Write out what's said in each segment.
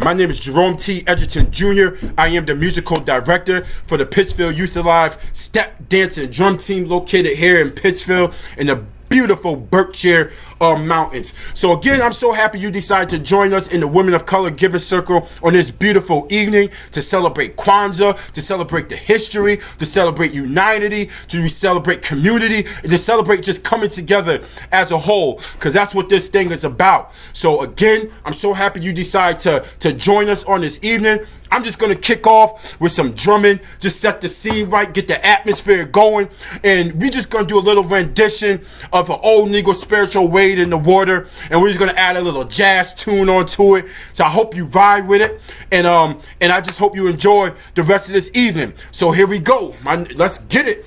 My name is Jerome Edgerton Jr. I am the musical director for the Pittsfield Youth Alive Step, Dance, and Drum Team located here in Pittsfield in the beautiful Berkshire Mountains. So again, I'm so happy you decided to join us in the Women of Color Giving Circle on this beautiful evening to celebrate Kwanzaa, to celebrate the history, to celebrate unity, to celebrate community, and to celebrate just coming together as a whole, because that's what this thing is about. So again, I'm so happy you decide to join us on this evening. I'm just going to kick off with some drumming, just set the scene right, get the atmosphere going, and we're just going to do a little rendition of an old Negro spiritual Wade in the Water, and we're just going to add a little jazz tune onto it. So I hope you vibe with it, and I just hope you enjoy the rest of this evening. So here we go. Let's get it.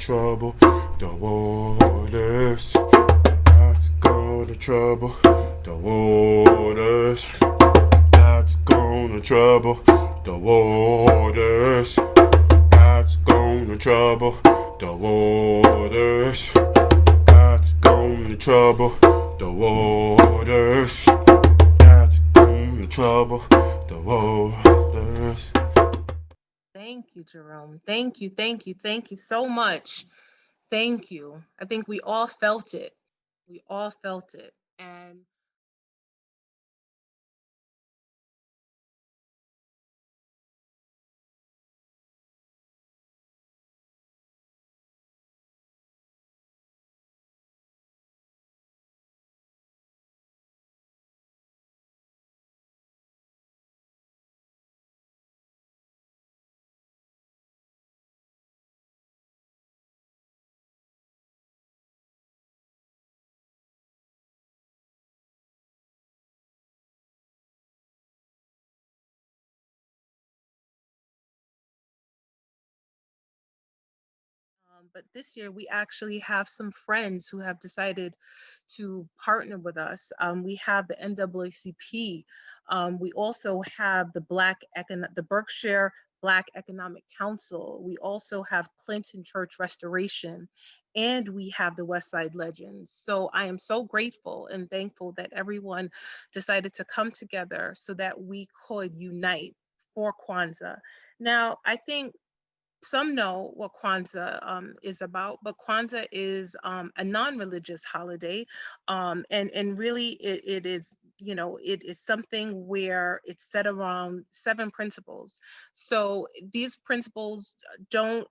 trouble, the waters. Let's go to trouble, the waters. Let's go to trouble, the waters. Let's go to trouble, the waters. Let's go to trouble, the waters. Let's go to trouble, the waters. Thank you, Jerome. Thank you, thank you, thank you so much. Thank you. I think we all felt it. We all felt it. And but this year we actually have some friends who have decided to partner with us. We have the NAACP. We also have the Berkshire Black Economic Council. We also have Clinton Church Restoration, and we have the West Side Legends. So I am so grateful and thankful that everyone decided to come together so that we could unite for Kwanzaa. Now, I think some know what Kwanzaa is about, but Kwanzaa is a non-religious holiday, and really it is, you know, it is something where it's set around 7 principles. So these principles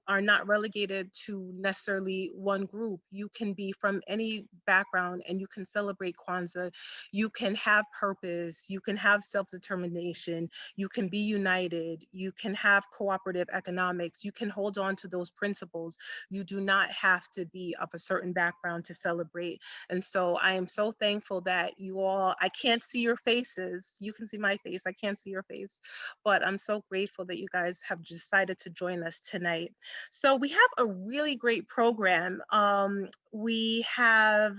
are not relegated to necessarily one group. You can be from any background and you can celebrate Kwanzaa. You can have purpose. You can have self-determination. You can be united. You can have cooperative economics. You can hold on to those principles. You do not have to be of a certain background to celebrate. And so I am so thankful that you all, I can't see your faces. You can see my face. I can't see your face. But I'm so grateful that you guys have decided to join us tonight. So we have a really great program. We have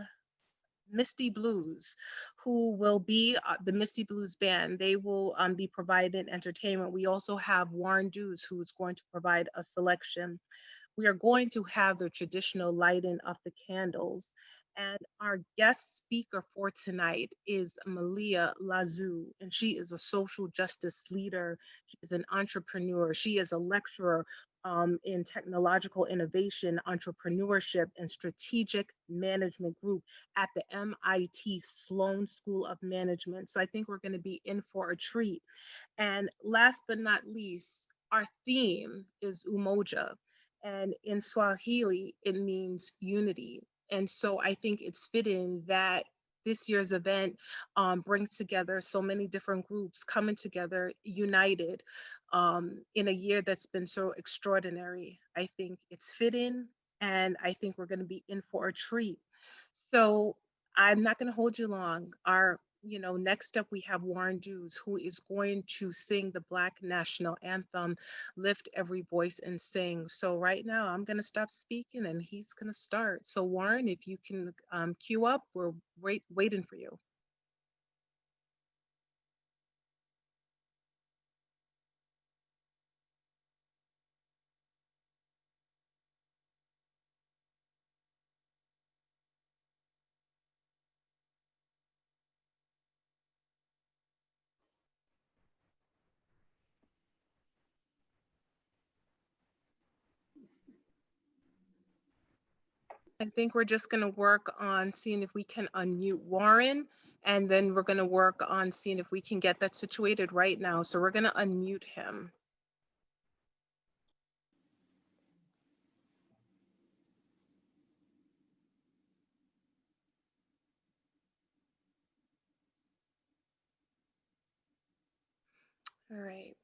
Misty Blues, who will be the Misty Blues Band. They will be providing entertainment. We also have Warren Dews, who is going to provide a selection. We are going to have the traditional lighting of the candles. And our guest speaker for tonight is Malia Lazu, and she is a social justice leader. She is an entrepreneur. She is a lecturer in technological innovation, entrepreneurship, and strategic management group at the MIT Sloan School of Management. So I think we're going to be in for a treat. And last but not least, our theme is Umoja. And in Swahili, it means unity. And so I think it's fitting that this year's event brings together so many different groups coming together, united in a year that's been so extraordinary. I think it's fitting, and I think we're going to be in for a treat. So I'm not going to hold you long. Next up we have Warren Dews, who is going to sing the Black National Anthem, Lift Every Voice and Sing. So right now I'm going to stop speaking and he's going to start. So Warren, if you can cue up, we're waiting for you. I think we're just going to work on seeing if we can unmute Warren, and then we're going to work on seeing if we can get that situated right now. So we're going to unmute him. All right.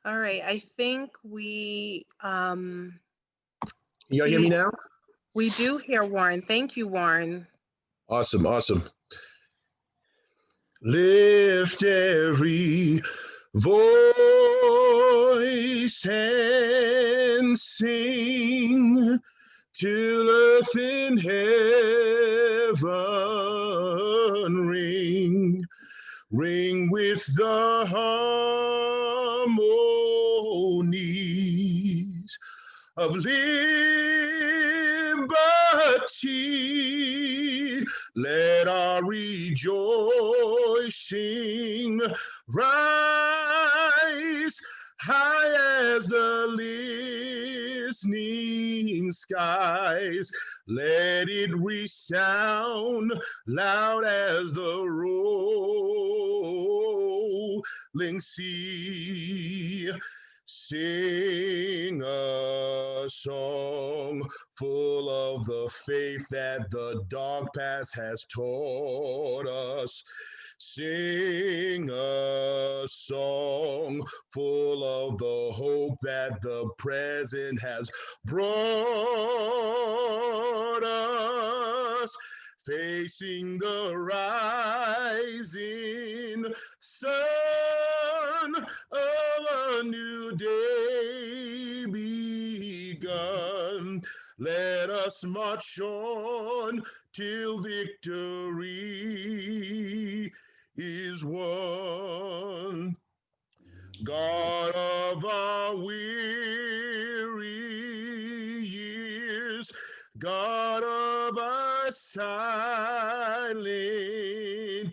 All right, I think we Y'all hear me now? We do hear Warren. Thank you, Warren. Awesome, awesome. Lift every voice and sing till earth and heaven ring with the harmonies of liberty. Let our rejoicing rise high as the listening skies. Let it resound loud as the rolling sea. Sing a song full of the faith that the dark past has taught us. Sing a song full of the hope that the present has brought us. Facing the rising sun of a new day begun. Let us march on till victory is won. God of our weary years, God of our silent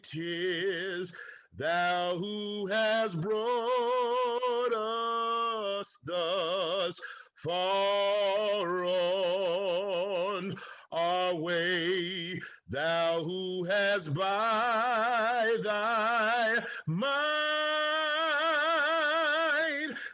tears, thou who hast brought us thus far on our way, thou who hast by thy might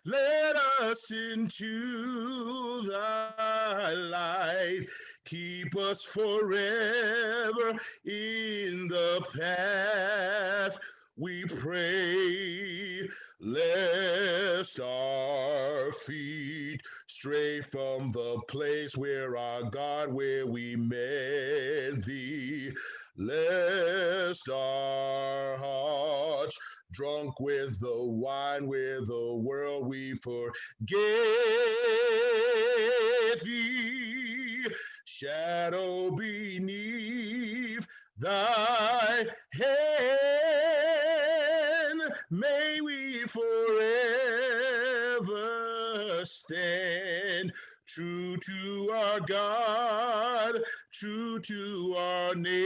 led us into thy light. Keep us forever in the path, we pray, lest our feet stray from the place where our God, where we met thee, lest our hearts drunk with the wine, where the world we forget thee, shadow beneath thy hand, may we forever stand true to our God, true to our native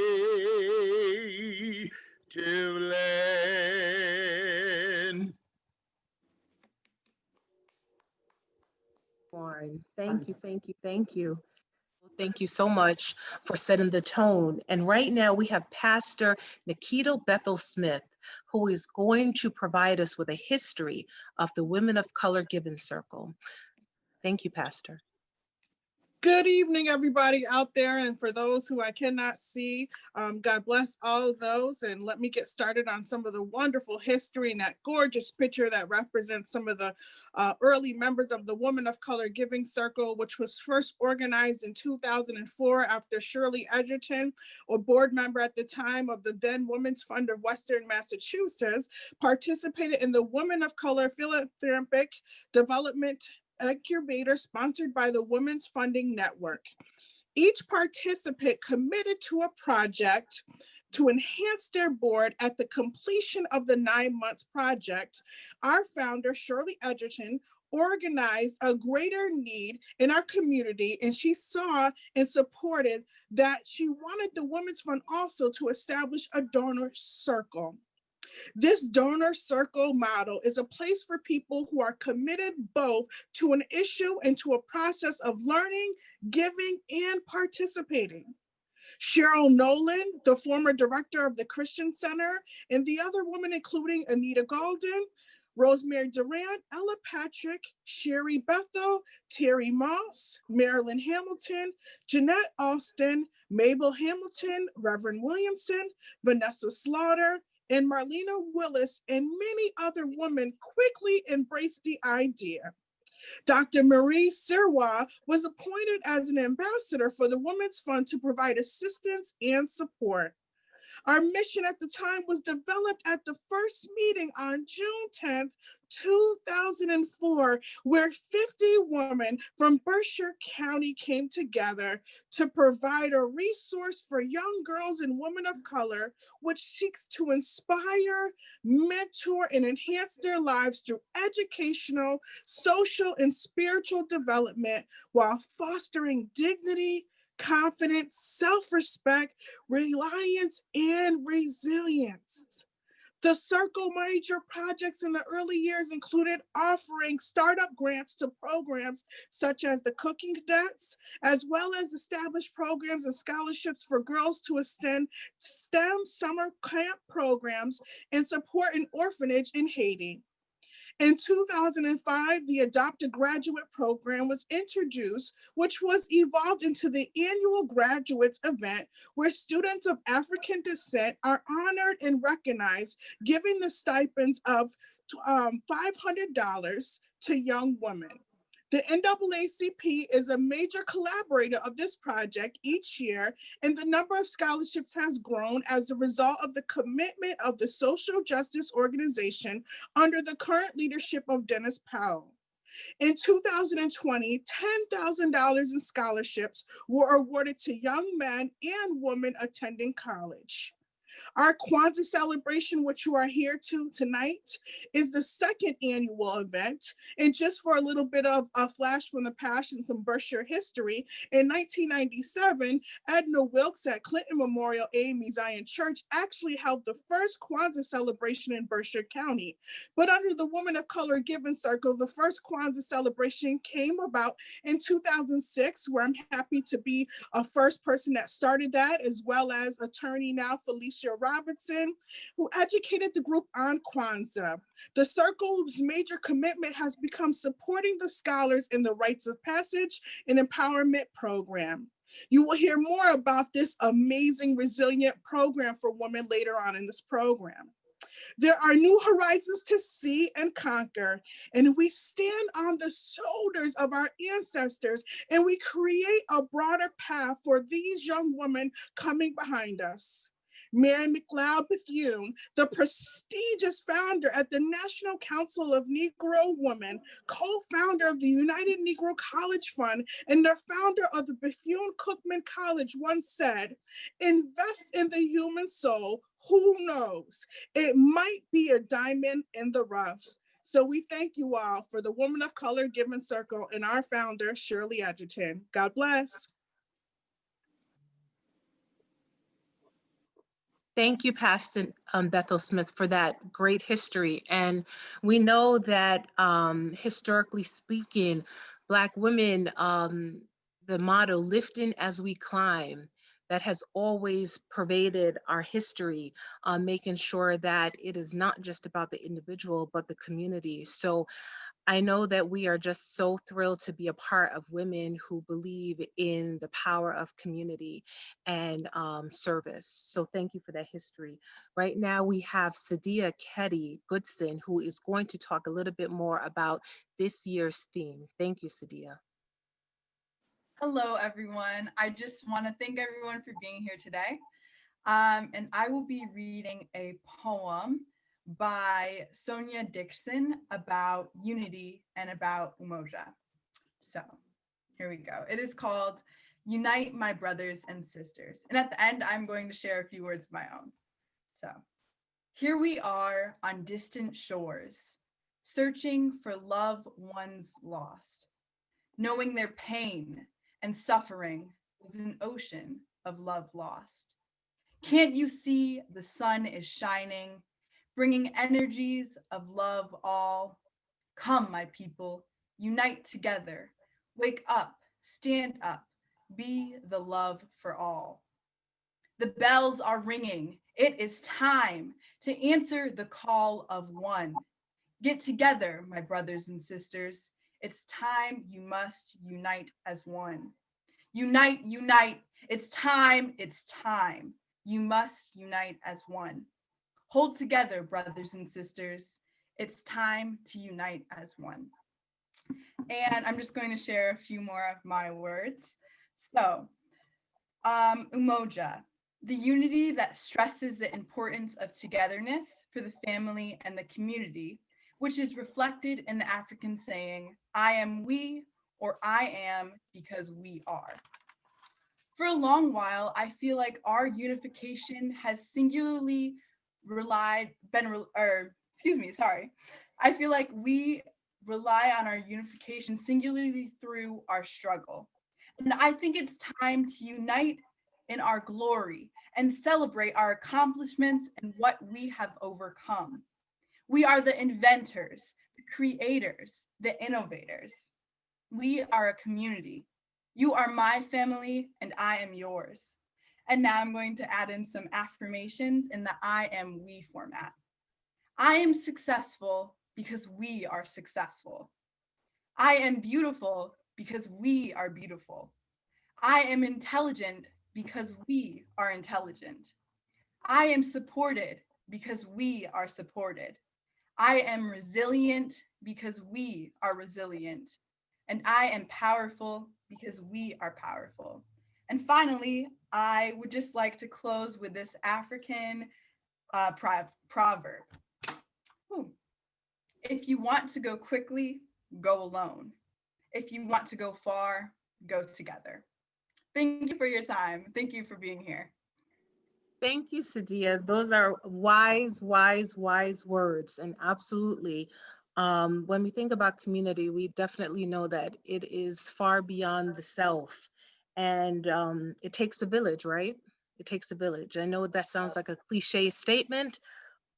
land. Warren. Thank you, thank you, thank you. Thank you so much for setting the tone. And right now we have Pastor Nikita Bethel Smith, who is going to provide us with a history of the Women of Color Giving Circle. Thank you, Pastor. Good evening, everybody out there. And for those who I cannot see, God bless all of those. And let me get started on some of the wonderful history and that gorgeous picture that represents some of the early members of the Women of Color Giving Circle, which was first organized in 2004 after Shirley Edgerton, a board member at the time of the then Women's Fund of Western Massachusetts, participated in the Women of Color Philanthropic Development Incubator sponsored by the Women's Funding Network. Each participant committed to a project to enhance their board. At the completion of the 9-month project, our founder, Shirley Edgerton, organized a greater need in our community, and she saw and supported that she wanted the Women's Fund also to establish a donor circle. This donor circle model is a place for people who are committed both to an issue and to a process of learning, giving, and participating. Cheryl Nolan, the former director of the Christian Center, and the other women, including Anita Golden, Rosemary Durant, Ella Patrick, Sherry Bethel, Terry Moss, Marilyn Hamilton, Jeanette Austin, Mabel Hamilton, Reverend Williamson, Vanessa Slaughter, and Marlena Willis, and many other women quickly embraced the idea. Dr. Marie Sirois was appointed as an ambassador for the Women's Fund to provide assistance and support. Our mission at the time was developed at the first meeting on June 10th, 2004, where 50 women from Berkshire County came together to provide a resource for young girls and women of color, which seeks to inspire, mentor, and enhance their lives through educational, social, and spiritual development while fostering dignity, confidence, self-respect, reliance, and resilience. The Circle major projects in the early years included offering startup grants to programs such as the Cooking Cadets, as well as established programs and scholarships for girls to attend STEM summer camp programs and support an orphanage in Haiti. In 2005, the Adopt a Graduate program was introduced, which was evolved into the annual graduates event where students of African descent are honored and recognized, giving the stipends of $500 to young women. The NAACP is a major collaborator of this project each year, and the number of scholarships has grown as a result of the commitment of the social justice organization under the current leadership of Dennis Powell. In 2020, $10,000 in scholarships were awarded to young men and women attending college. Our Kwanzaa celebration, which you are here to tonight, is the second annual event. And just for a little bit of a flash from the past and some Berkshire history, in 1997, Edna Wilkes at Clinton Memorial AME Zion Church actually held the first Kwanzaa celebration in Berkshire County. But under the Women of Color Giving Circle, the first Kwanzaa celebration came about in 2006, where I'm happy to be a first person that started that, as well as attorney now Felicia Robinson, who educated the group on Kwanzaa. The Circle's major commitment has become supporting the scholars in the Rites of Passage and Empowerment program. You will hear more about this amazing, resilient program for women later on in this program. There are new horizons to see and conquer, and we stand on the shoulders of our ancestors, and we create a broader path for these young women coming behind us. Mary McLeod Bethune, the prestigious founder at the National Council of Negro Women, co-founder of the United Negro College Fund, and the founder of the Bethune-Cookman College, once said, "Invest in the human soul. Who knows? It might be a diamond in the rough." So we thank you all for the Women of Color Giving Circle and our founder, Shirley Edgerton. God bless. Thank you, Pastor Bethel Smith, for that great history. And we know that historically speaking, Black women, the motto, lifting as we climb, that has always pervaded our history, making sure that it is not just about the individual, but the community. So I know that we are just so thrilled to be a part of women who believe in the power of community and service. So thank you for that history. Right now we have Sadiya Quetti Goodson, who is going to talk a little bit more about this year's theme. Thank you, Sadiya. Hello, everyone. I just want to thank everyone for being here today. And I will be reading a poem by Sonia Dixon about unity and about Umoja. So here we go. It is called Unite My Brothers and Sisters. And at the end, I'm going to share a few words of my own. So here we are on distant shores, searching for loved ones lost, knowing their pain and suffering is an ocean of love lost. Can't you see the sun is shining, bringing energies of love all? Come, my people, unite together, wake up, stand up, be the love for all. The bells are ringing. It is time to answer the call of one. Get together, my brothers and sisters. It's time you must unite as one. Unite, unite. It's time, it's time. You must unite as one. Hold together, brothers and sisters. It's time to unite as one. And I'm just going to share a few more of my words. So, Umoja, the unity that stresses the importance of togetherness for the family and the community, which is reflected in the African saying, I am we, or I am because we are. For a long while, I feel like our unification has singularly I feel like we rely on our unification singularly through our struggle. And I think it's time to unite in our glory and celebrate our accomplishments and what we have overcome. We are the inventors, the creators, the innovators. We are a community. You are my family and I am yours. And now I'm going to add in some affirmations in the I am we format. I am successful because we are successful. I am beautiful because we are beautiful. I am intelligent because we are intelligent. I am supported because we are supported. I am resilient because we are resilient. And I am powerful because we are powerful. And finally, I would just like to close with this African proverb. Ooh. If you want to go quickly, go alone. If you want to go far, go together. Thank you for your time. Thank you for being here. Thank you, Sadiya. Those are wise, wise, wise words. And absolutely, when we think about community, we definitely know that it is far beyond the self. And it takes a village, right? It takes a village. I know that sounds like a cliche statement,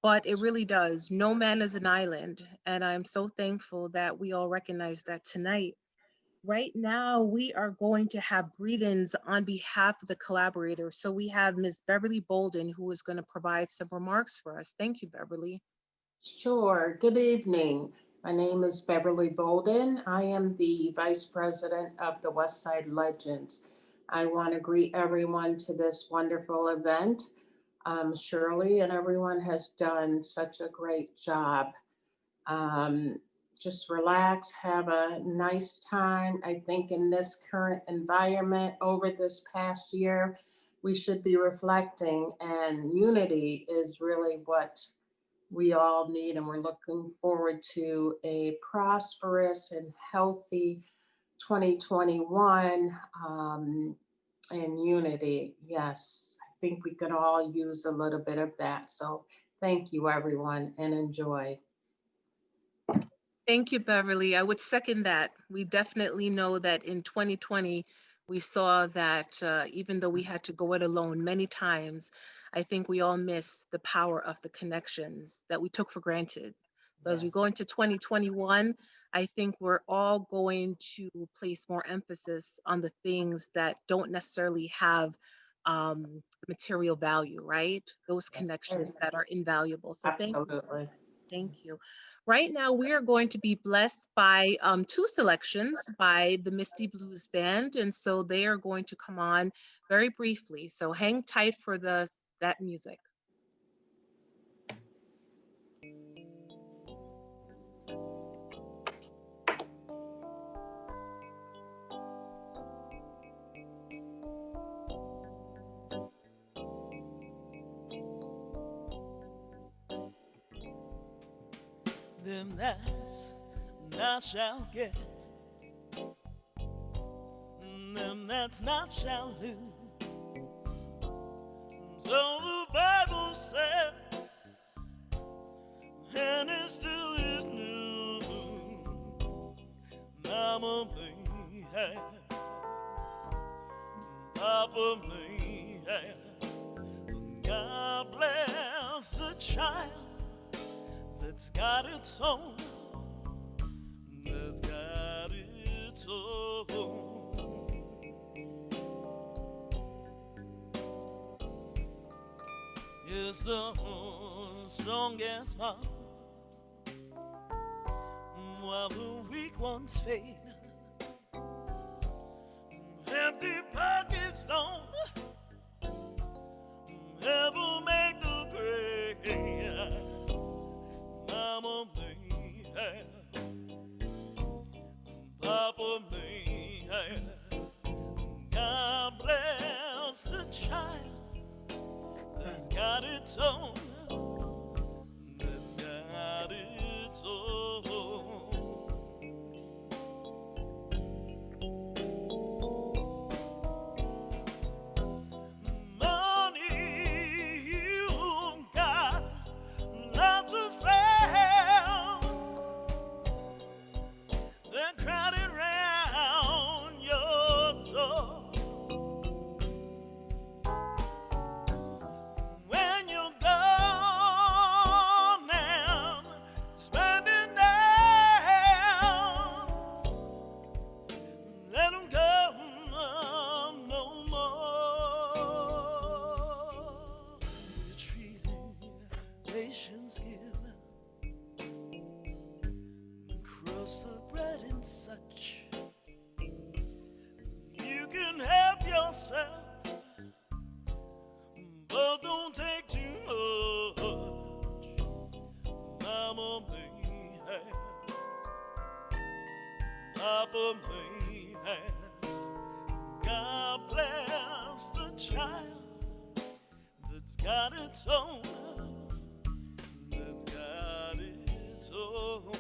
but it really does. No man is an island. And I'm so thankful that we all recognize that tonight. Right now, we are going to have greetings on behalf of the collaborators. So we have Ms. Beverly Bolden, who is going to provide some remarks for us. Thank you, Beverly. Sure. Good evening. My name is Beverly Bolden. I am the Vice President of the Westside Legends. I want to greet everyone to this wonderful event. Shirley and everyone has done such a great job. Just relax, have a nice time. I think in this current environment over this past year, we should be reflecting, and unity is really what we all need. And we're looking forward to a prosperous and healthy 2021 and unity. Yes, I think we could all use a little bit of that. So thank you, everyone, and enjoy. Thank you, Beverly. I would second that. We definitely know that in 2020, we saw that even though we had to go it alone many times, I think we all miss the power of the connections that we took for granted. So as we go into 2021, I think we're all going to place more emphasis on the things that don't necessarily have material value, right? Those connections that are invaluable. So Absolutely. Thank you. Right now, we are going to be blessed by two selections by the Misty Blues Band, and so they are going to come on very briefly. So hang tight for that music. Them that's not shall get, them that's not shall lose. So the Bible says, and it still is new. Mama may have, Papa may have, God bless the child that's got its own, that's got its own. It's the strongest mom, while the weak ones fade. Empty pockets don't ever make the grade. Mama may have, Papa may have, God bless the child that's got its own, that's got its own. relations give, crust of bread and such. You can help yourself, but don't take too much. Mama may have, Papa may have. God bless the child that's got its own, that's got its own.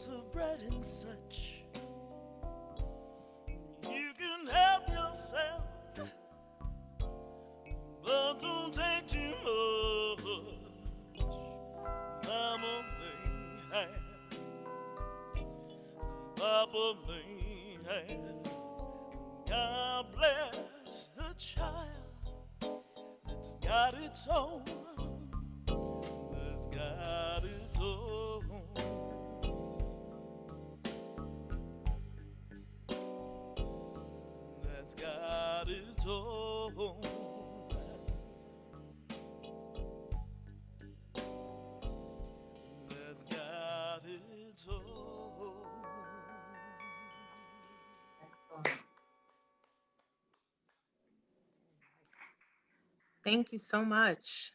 Of bread and such. You can help yourself, but don't take too much. Mama may have, Papa may have. God bless the child that's got its own, that's got its own. Got its own. That's got its own. Thank you so much.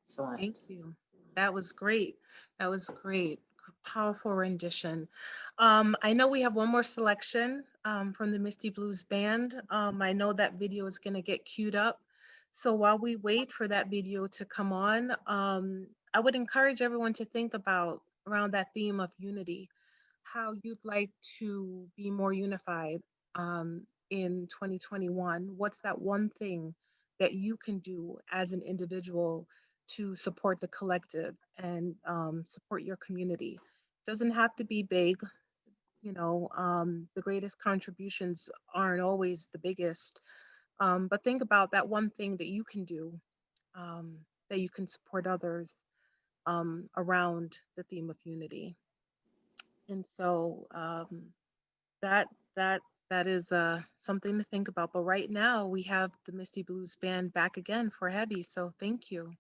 Excellent. Thank you. That was great. That was great. Powerful rendition. I know we have one more selection from the Misty Blues Band. I know that video is going to get queued up. So while we wait for that video to come on, I would encourage everyone to think about around that theme of unity, how you'd like to be more unified in 2021. What's that one thing that you can do as an individual to support the collective and support your community? Doesn't have to be big, you know, the greatest contributions aren't always the biggest, but think about that one thing that you can do, that you can support others around the theme of unity. And so that that is something to think about. But right now we have the Misty Blues Band back again for Heavy, so thank you.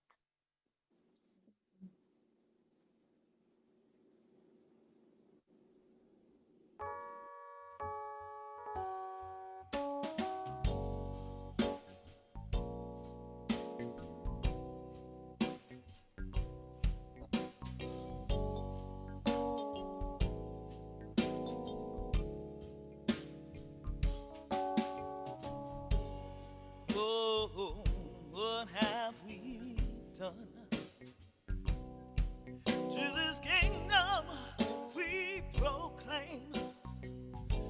Oh, what have we done to this kingdom we proclaim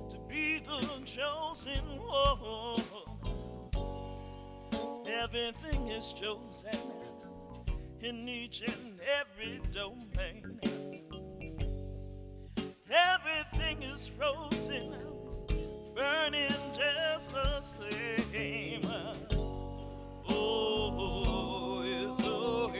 to be the chosen one? Everything is chosen in each and every domain. Everything is frozen, burning just the same. Oh, it's so heavy.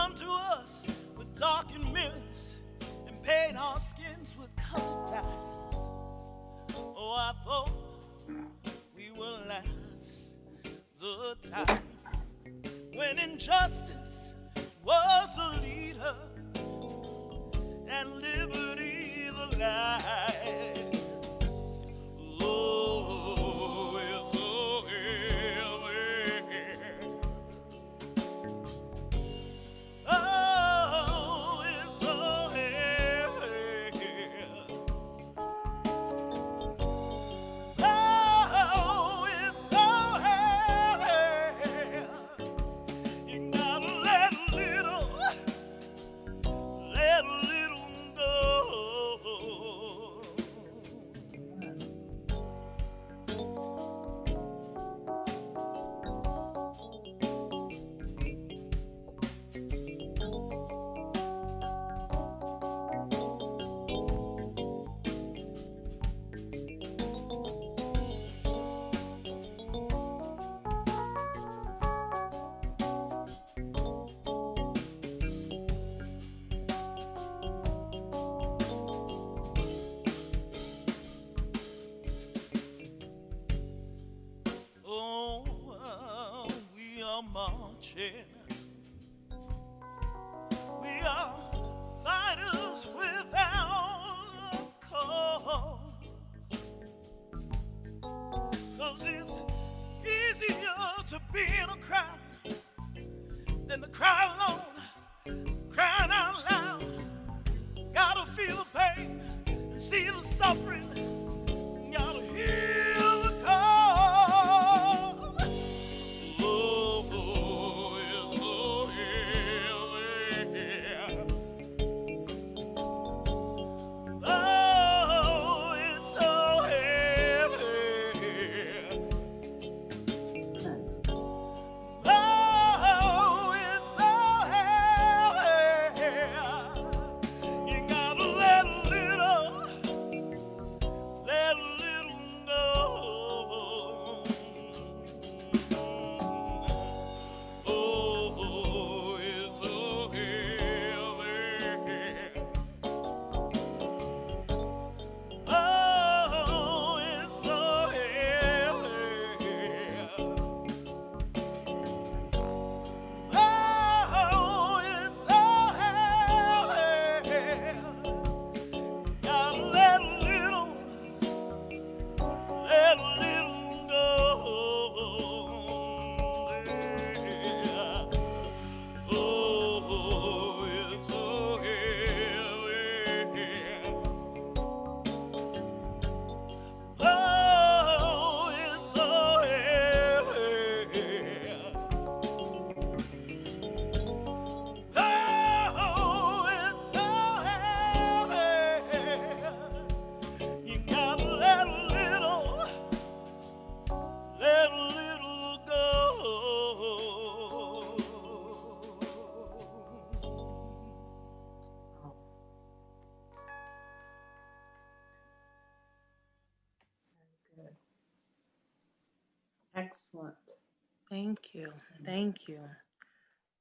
come to us with darkened mirrors and paint our skins with colored dyes. Oh, I thought we will last the time when injustice was the leader and liberty the light. Oh, it's so heavy. Oh, it's so heavy. Oh, it's so heavy. You gotta let a little go. Oh, we are marching. We are fighters without a cause. 'Cause it's easier to be in a crowd than to cry alone, crying out loud. Gotta feel the pain and see the suffering. Gotta heal the cause. Oh, it's so heavy. Oh, it's so heavy. Oh, it's so heavy. You gotta let a little go. Oh, it's so heavy. Oh, it's so heavy. Oh, it's so heavy. Gotta let a little go. Yeah. Oh, it's so heavy. Oh, it's so heavy. Oh, it's so heavy. You gotta let a little go. Good. Excellent. Thank you. Thank you.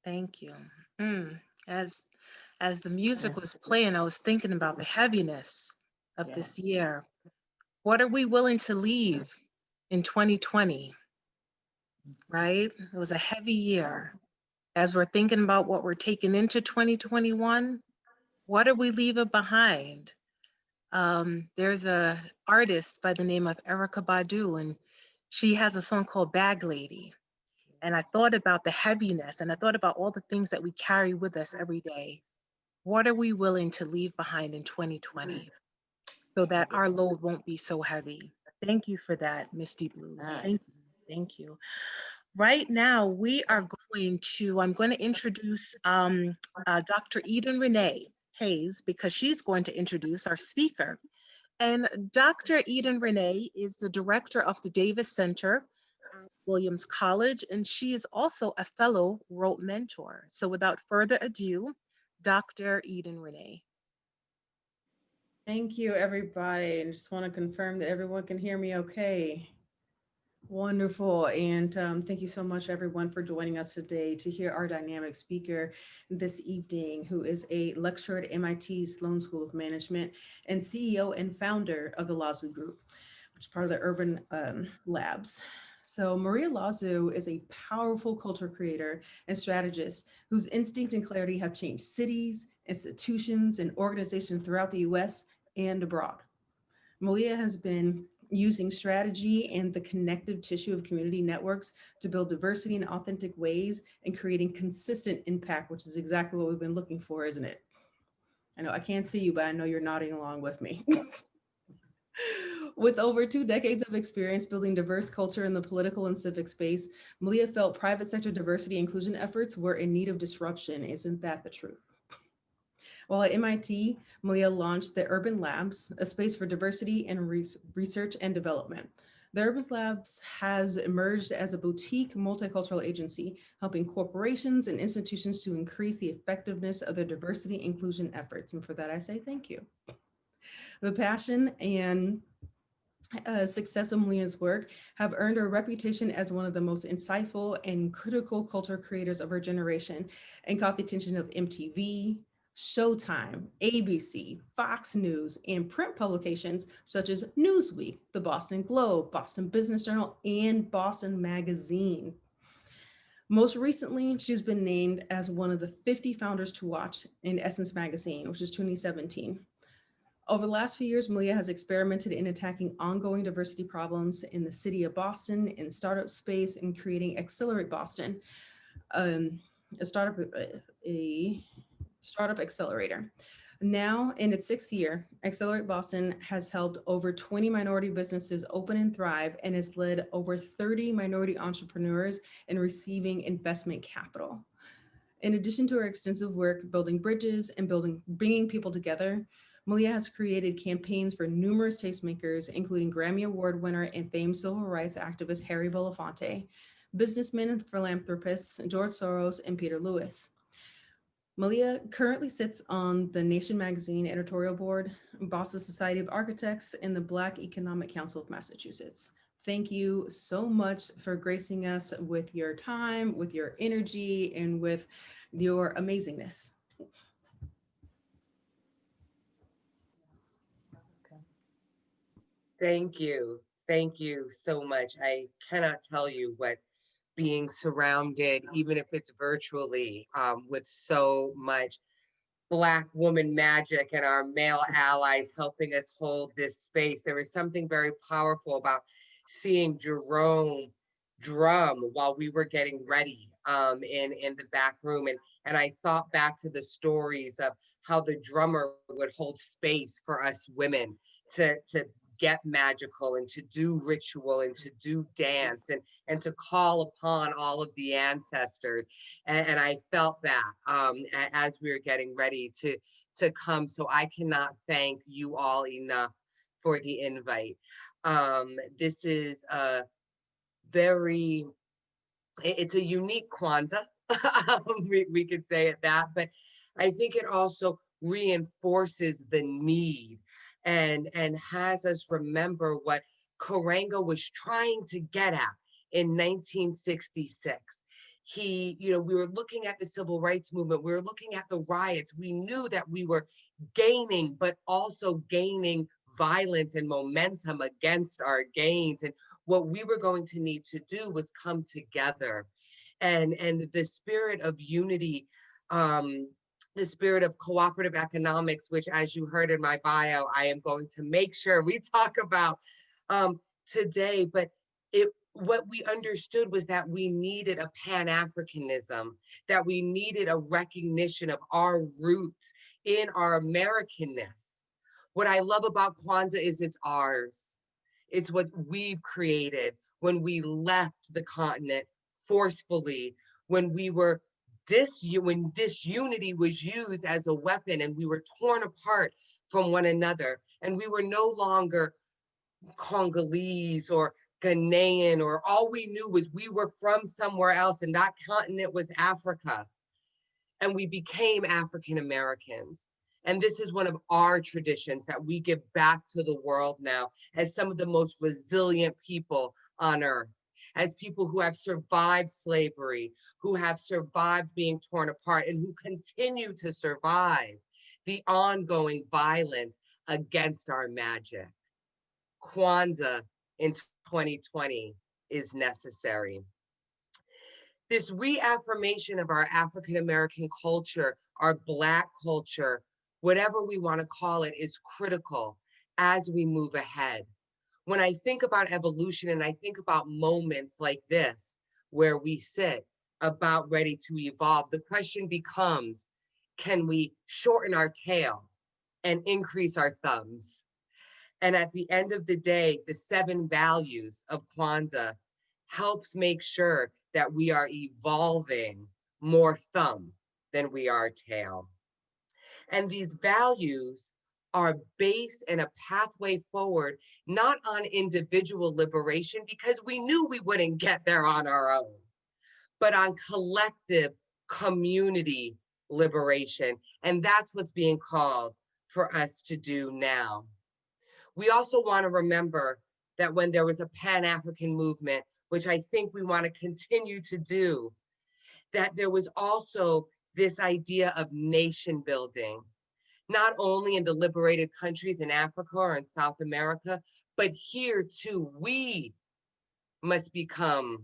Thank you. Mm. As the music was playing, I was thinking about the heaviness of this year. What are we willing to leave in 2020? Right? It was a heavy year. As we're thinking about what we're taking into 2021, what are we leaving behind? There's a artist by the name of Erykah Badu, and she has a song called Bag Lady. And I thought about the heaviness, and I thought about all the things that we carry with us every day. What are we willing to leave behind in 2020 so that our load won't be so heavy? Thank you for that, Misty Blues. Thank you. Right now, I'm going to introduce Dr. Eden-Reneé-Hayes because she's going to introduce our speaker. And Dr. Eden-Reneé is the director of the Davis Center at Williams College, and she is also a fellow R.O.P.E mentor. So without further ado, Dr. Eden-Reneé. Thank you, everybody. And just want to confirm that everyone can hear me okay. Wonderful. And thank you so much, everyone, for joining us today to hear our dynamic speaker this evening, who is a lecturer at MIT Sloan School of Management and CEO and founder of the Lazu Group, which is part of the Urban Labs. So Malia Lazu is a powerful culture creator and strategist whose instinct and clarity have changed cities, institutions, and organizations throughout the US and abroad. Malia has been using strategy and the connective tissue of community networks to build diversity in authentic ways and creating consistent impact, which is exactly what we've been looking for, isn't it? I know I can't see you, but I know you're nodding along with me. With over 2 decades of experience building diverse culture in the political and civic space, Malia felt private sector diversity inclusion efforts were in need of disruption. Isn't that the truth? While at MIT, Malia launched the Urban Labs, a space for diversity and research and development. The Urban Labs has emerged as a boutique multicultural agency, helping corporations and institutions to increase the effectiveness of their diversity inclusion efforts. And for that, I say thank you. The passion and success of Malia's work have earned her reputation as one of the most insightful and critical culture creators of her generation and caught the attention of MTV, Showtime, ABC, Fox News, and print publications such as Newsweek, the Boston Globe, Boston Business Journal, and Boston Magazine. Most recently, she's been named as one of the 50 founders to watch in Essence Magazine, which is 2017. Over the last few years, Malia has experimented in attacking ongoing diversity problems in the city of Boston, in startup space, and creating Accelerate Boston, a startup accelerator. Now, in its 6th year, Accelerate Boston has helped over 20 minority businesses open and thrive and has led over 30 minority entrepreneurs in receiving investment capital. In addition to her extensive work building bridges and bringing people together, Malia has created campaigns for numerous tastemakers, including Grammy Award winner and famed civil rights activist Harry Belafonte, businessmen and philanthropists George Soros and Peter Lewis. Malia currently sits on the Nation Magazine editorial board, Boston Society of Architects, and the Black Economic Council of Massachusetts. Thank you so much for gracing us with your time, with your energy, and with your amazingness. Thank you. Thank you so much. I cannot tell you what being surrounded, even if it's virtually, with so much Black woman magic and our male allies helping us hold this space. There is something very powerful about seeing Jerome drum while we were getting ready in the back room. And I thought back to the stories of how the drummer would hold space for us women to get magical and to do ritual and to do dance and to call upon all of the ancestors. And I felt that as we were getting ready to come. So I cannot thank you all enough for the invite. This is a it's a unique Kwanzaa. we could say it that, but I think it also reinforces the need and has us remember what Karenga was trying to get at in 1966. We were looking at the civil rights movement, we were looking at the riots. We knew that we were gaining, but also gaining violence and momentum against our gains. And what we were going to need to do was come together. And the spirit of unity, the spirit of cooperative economics, which, as you heard in my bio, I am going to make sure we talk about today. But what we understood was that we needed a Pan-Africanism, that we needed a recognition of our roots in our Americanness. What I love about Kwanzaa is it's ours. It's what we've created when we left the continent forcefully, when we were when disunity was used as a weapon and we were torn apart from one another, and we were no longer Congolese or Ghanaian, or all we knew was we were from somewhere else, and that continent was Africa, and we became African Americans. And this is one of our traditions that we give back to the world now as some of the most resilient people on earth. as people who have survived slavery, who have survived being torn apart, and who continue to survive the ongoing violence against our magic. Kwanzaa in 2020 is necessary. This reaffirmation of our African-American culture, our Black culture, whatever we want to call it, is critical as we move ahead. When I think about evolution and I think about moments like this, where we sit about ready to evolve, the question becomes, can we shorten our tail and increase our thumbs? And at the end of the day, the 7 values of Kwanzaa helps make sure that we are evolving more thumb than we are tail. And these values are based in a pathway forward, not on individual liberation, because we knew we wouldn't get there on our own, but on collective community liberation. And that's what's being called for us to do now. We also want to remember that when there was a Pan-African movement, which I think we want to continue to do, that there was also this idea of nation building, not only in the liberated countries in Africa or in South America, but here too, we must become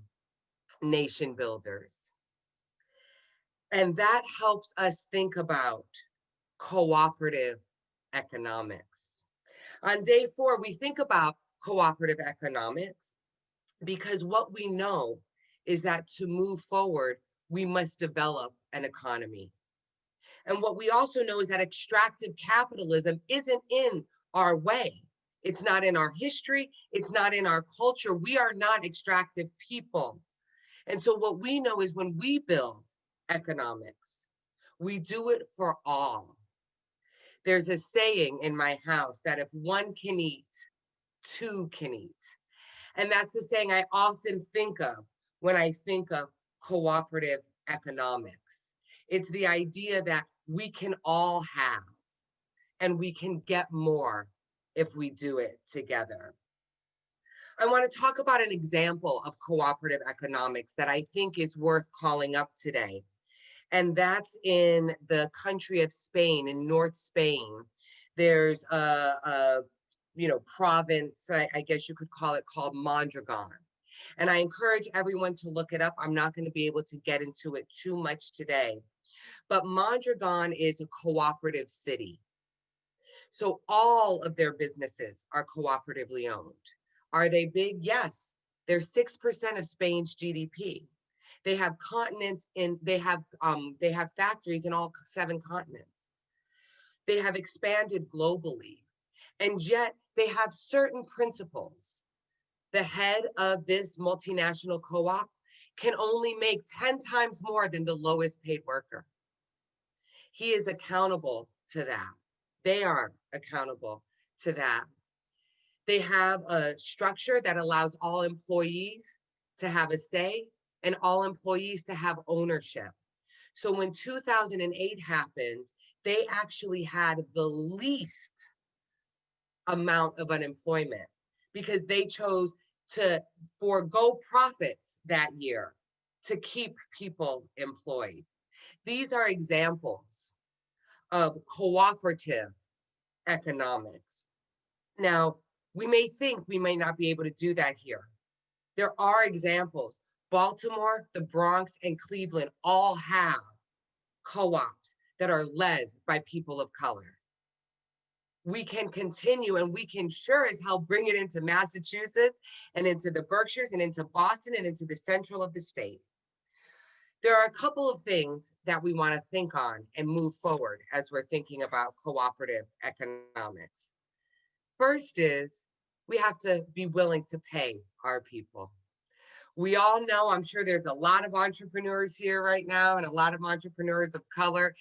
nation builders. And that helps us think about cooperative economics. On day 4, we think about cooperative economics because what we know is that to move forward, we must develop an economy. And what we also know is that extractive capitalism isn't in our way. It's not in our history. It's not in our culture. We are not extractive people. And so what we know is when we build economics, we do it for all. There's a saying in my house that if one can eat, 2 can eat. And that's the saying I often think of when I think of cooperative economics. It's the idea that we can all have and we can get more if we do it together. I want to talk about an example of cooperative economics that I think is worth calling up today. And that's in the country of Spain, in North Spain. There's a province, I guess you could call it, called Mondragon. And I encourage everyone to look it up. I'm not going to be able to get into it too much today. But Mondragon is a cooperative city. So all of their businesses are cooperatively owned. Are they big? Yes. They're 6% of Spain's GDP. They have continents they have factories in all 7 continents. They have expanded globally. And yet they have certain principles. The head of this multinational co-op can only make 10 times more than the lowest paid worker. He is accountable to that. They are accountable to that. They have a structure that allows all employees to have a say and all employees to have ownership. So when 2008 happened, they actually had the least amount of unemployment because they chose to forego profits that year to keep people employed. These are examples of cooperative economics. Now, we may think we may not be able to do that here. There are examples. Baltimore, the Bronx, and Cleveland all have co-ops that are led by people of color. We can continue and we can sure as hell bring it into Massachusetts and into the Berkshires and into Boston and into the central of the state. There are a couple of things that we want to think on and move forward as we're thinking about cooperative economics. First is we have to be willing to pay our people. We all know, I'm sure there's a lot of entrepreneurs here right now and a lot of entrepreneurs of color,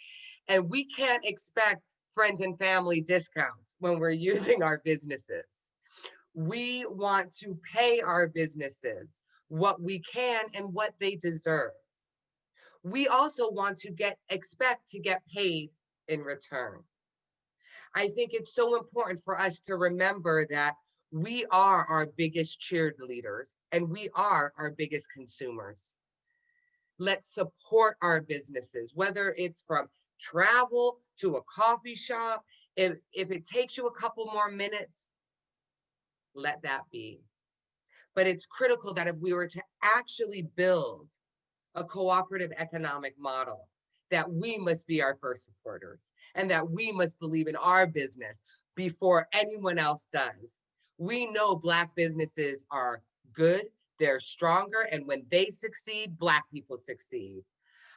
and we can't expect friends and family discounts when we're using our businesses. We want to pay our businesses what we can and what they deserve. We also want to expect to get paid in return. I think it's so important for us to remember that We are our biggest cheerleaders and we are our biggest consumers. Let's support our businesses, whether it's from travel to a coffee shop. If it takes you a couple more minutes, let that be. But it's critical that if we were to actually build a cooperative economic model, that we must be our first supporters and that we must believe in our business before anyone else does. We know Black businesses are good, they're stronger, and when they succeed, Black people succeed.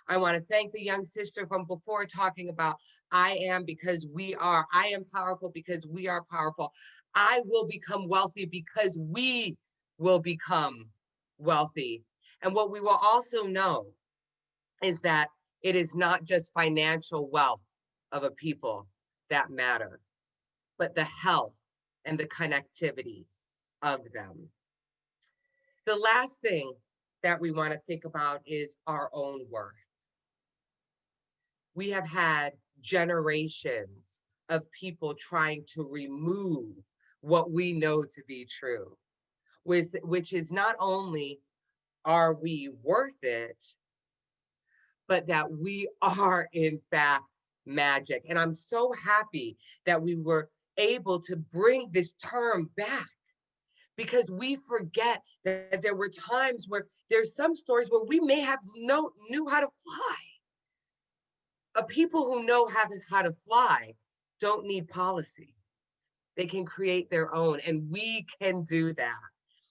I want to thank the young sister from before talking about I am because we are. I am powerful because we are powerful. I will become wealthy because we will become wealthy. And what we will also know is that it is not just financial wealth of a people that matter, but the health and the connectivity of them. The last thing that we want to think about is our own worth. We have had generations of people trying to remove what we know to be true, which is not only are we worth it, but that we are in fact magic. And I'm so happy that we were able to bring this term back, because we forget that there were times where there's some stories where we may have knew how to fly. A people who know how to fly don't need policy. They can create their own, and we can do that.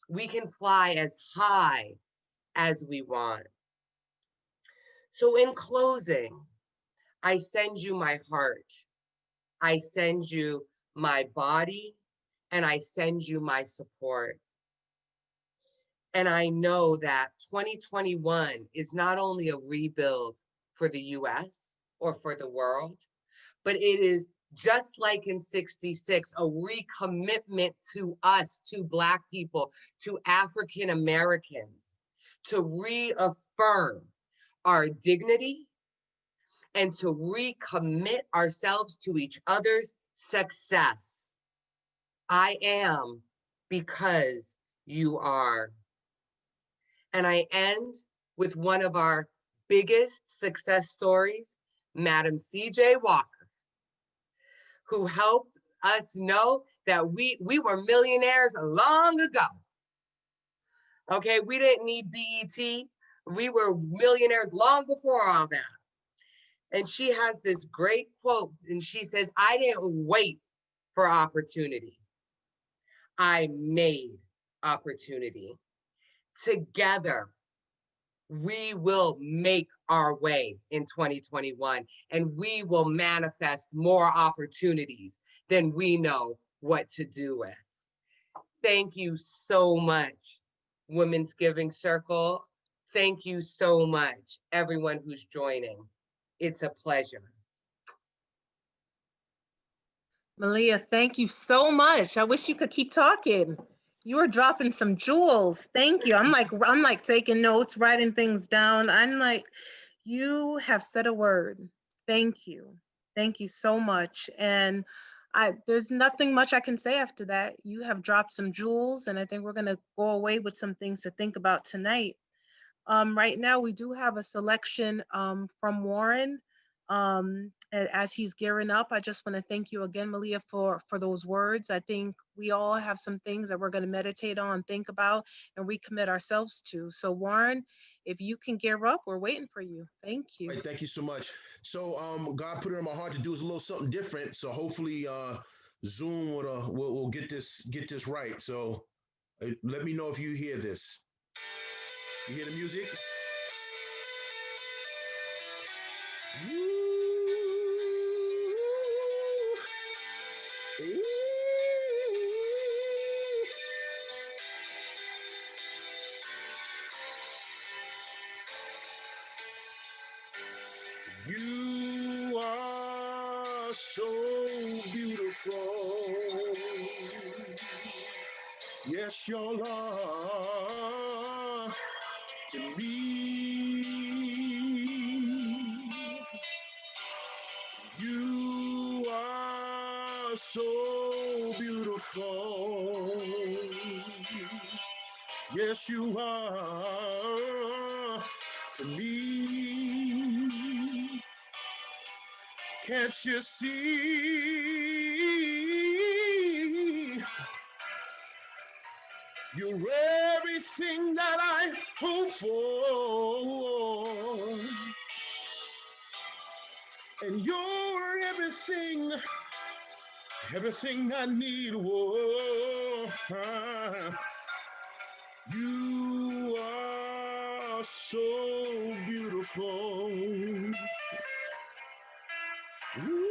We can fly as high as we want. So in closing, I send you my heart. I send you my body, and I send you my support. And I know that 2021 is not only a rebuild for the US or for the world, but it is just like in 66, a recommitment to us, to Black people, to African Americans, to reaffirm our dignity and to recommit ourselves to each other's success. I am because you are. And I end with one of our biggest success stories, Madam C.J. Walker, who helped us know that we were millionaires long ago. Okay, we didn't need BET. We were millionaires long before all that. And she has this great quote, and she says, I didn't wait for opportunity. I made opportunity. Together, we will make our way in 2021, and we will manifest more opportunities than we know what to do with. Thank you so much, Women's Giving Circle. Thank you so much, everyone who's joining. It's a pleasure. Malia, thank you so much. I wish you could keep talking. You were dropping some jewels. Thank you. I'm like taking notes, writing things down. I'm like, you have said a word. Thank you. Thank you so much. And there's nothing much I can say after that. You have dropped some jewels, and I think we're gonna go away with some things to think about tonight. Right now, we do have a selection from Warren. As he's gearing up, I just want to thank you again, Malia, for those words. I think we all have some things that we're going to meditate on, think about, and recommit ourselves to. So Warren, if you can gear up, we're waiting for you. Thank you. Right, thank you so much. So God put it in my heart to do is a little something different. So hopefully Zoom will get this right. So let me know if you hear this. You hear the music? You are so beautiful. Yes, your love to me. You are so beautiful. Yes, you are to me. Can't you see? You're everything that I hope for. And you're everything, everything I need. Whoa. You are so beautiful. Ooh,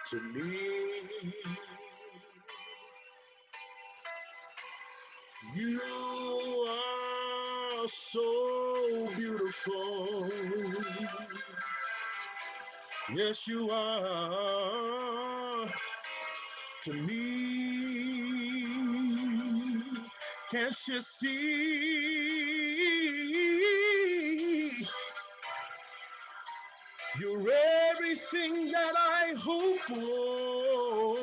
to me, you are so beautiful. Yes, you are to me. Can't you see? You're everything that I hope for.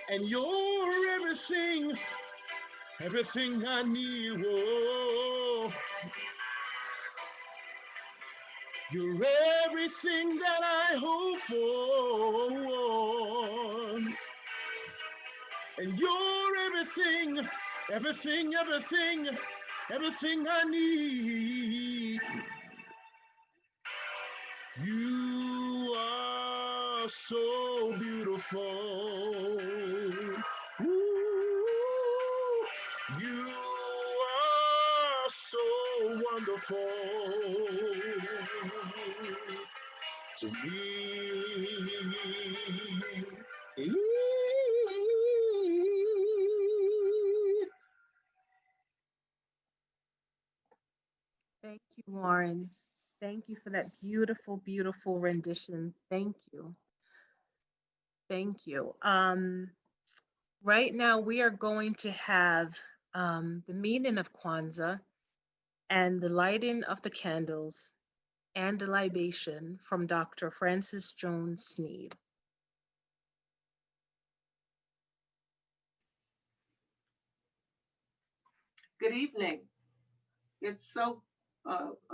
And you're everything, everything I need. Whoa. You're everything that I hope for. And you're everything, everything, everything, everything I need. You are so beautiful. Ooh, you are so wonderful to me. Thank you, Warren. Thank you for that beautiful, beautiful rendition. Thank you. Thank you. Right now, we are going to have the meaning of Kwanzaa and the lighting of the candles and the libation from Dr. Francis Jones-Sneed. Good evening. It's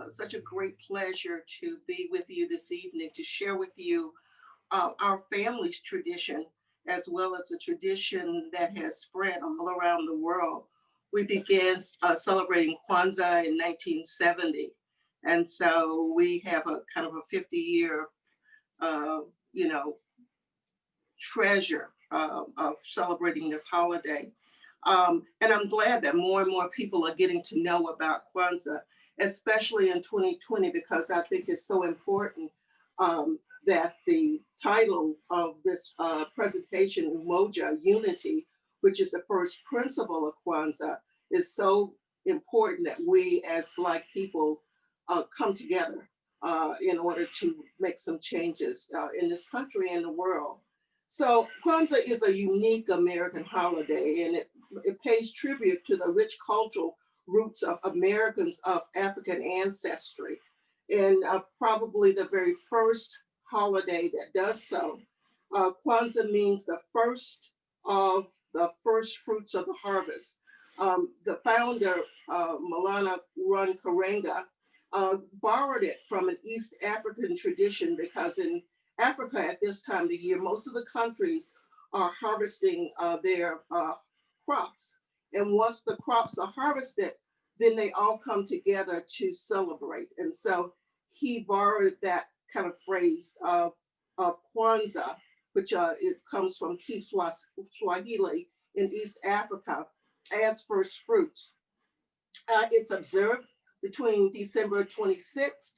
such a great pleasure to be with you this evening to share with you our family's tradition, as well as a tradition that has spread all around the world. We began celebrating Kwanzaa in 1970. And so we have a kind of a 50-year, treasure of celebrating this holiday. And I'm glad that more and more people are getting to know about Kwanzaa, especially in 2020, because I think it's so important that the title of this presentation, Umoja, Unity, which is the first principle of Kwanzaa, is so important that we as Black people come together in order to make some changes in this country and the world. So Kwanzaa is a unique American holiday, and it pays tribute to the rich cultural roots of Americans of African ancestry, and probably the very first holiday that does so. Kwanzaa means the first of the first fruits of the harvest. The founder, Malana Run Karenga, borrowed it from an East African tradition, because in Africa at this time of the year, most of the countries are harvesting their crops. And once the crops are harvested, then they all come together to celebrate. And so he borrowed that kind of phrase of Kwanzaa, which it comes from Kiswahili in East Africa, as first fruits. It's observed between December 26th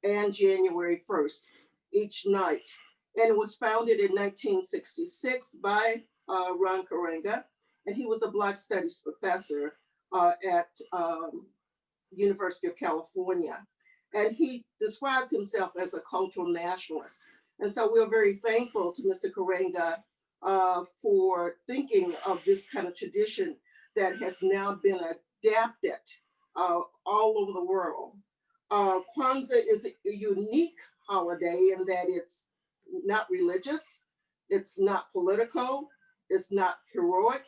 and January 1st, each night. And it was founded in 1966 by Ron Karenga, and he was a Black Studies professor at University of California. And he describes himself as a cultural nationalist. And so we're very thankful to Mr. Karenga for thinking of this kind of tradition that has now been adapted all over the world. Kwanzaa is a unique holiday in that it's not religious, It's not political, it's not heroic,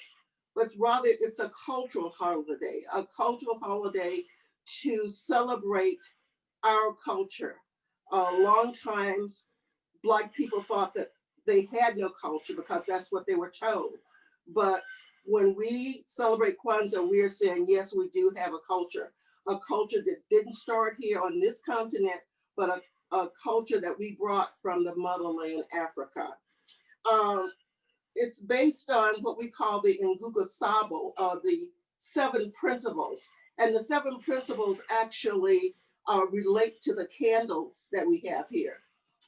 but rather it's a cultural holiday to celebrate our culture. Long times, Black people thought that they had no culture because that's what they were told. But when we celebrate Kwanzaa, we are saying, yes, we do have a culture that didn't start here on this continent, but a culture that we brought from the motherland, Africa. It's based on what we call the Nguga Sabo, the 7 principles. And the 7 principles actually relate to the candles that we have here.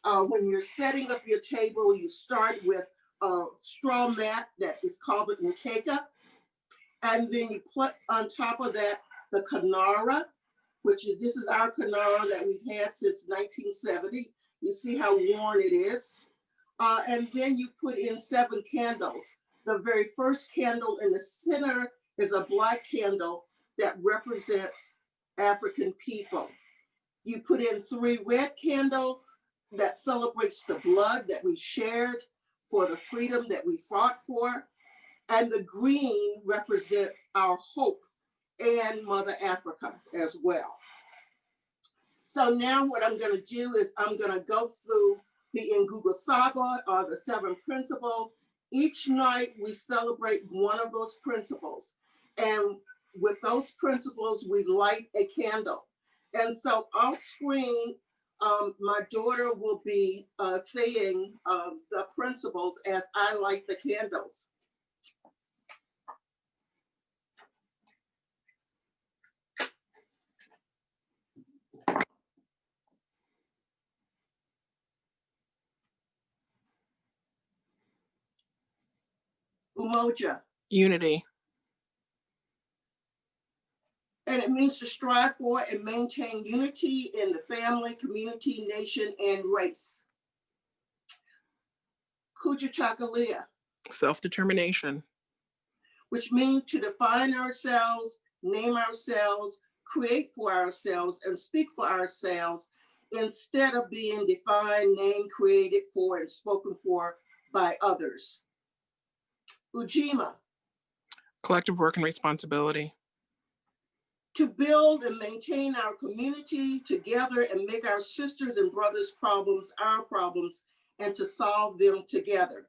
When you're setting up your table, you start with a straw mat that is called the Nakeida. And then you put on top of that the Kanara, this is our Kanara that we've had since 1970. You see how worn it is. And then you put in 7 candles. The very first candle in the center is a Black candle that represents African people. You put in 3 red candles that celebrates the blood that we shared for the freedom that we fought for. And the green represent our hope and Mother Africa as well. So now what I'm going to do is I'm going to go through the Nguga Saba, or the 7 principles. Each night we celebrate one of those principles. And with those principles, we light a candle. And so off screen, my daughter will be saying the principles as I light the candles. Umoja. Unity. And it means to strive for and maintain unity in the family, community, nation, and race. Kujachakalia. Self-determination. Which means to define ourselves, name ourselves, create for ourselves, and speak for ourselves instead of being defined, named, created for, and spoken for by others. Ujima. Collective work and responsibility. To build and maintain our community together and make our sisters and brothers' problems our problems, and to solve them together.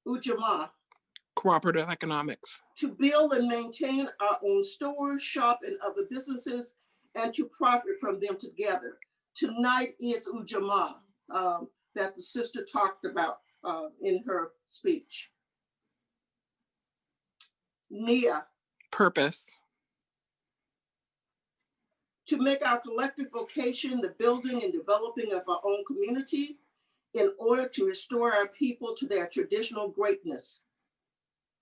Ujamaa. Cooperative Economics. To build and maintain our own stores, shop, and other businesses, and to profit from them together. Tonight is Ujamaa that the sister talked about in her speech. Nia. Purpose. To make our collective vocation the building and developing of our own community in order to restore our people to their traditional greatness.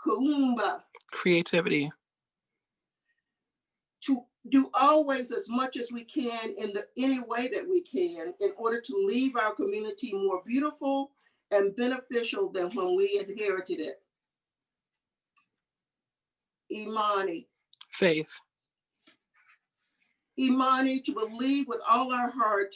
Kuumba. Creativity. To do always as much as we can in any way that we can in order to leave our community more beautiful and beneficial than when we inherited it. Imani. Faith. Imani, to believe with all our heart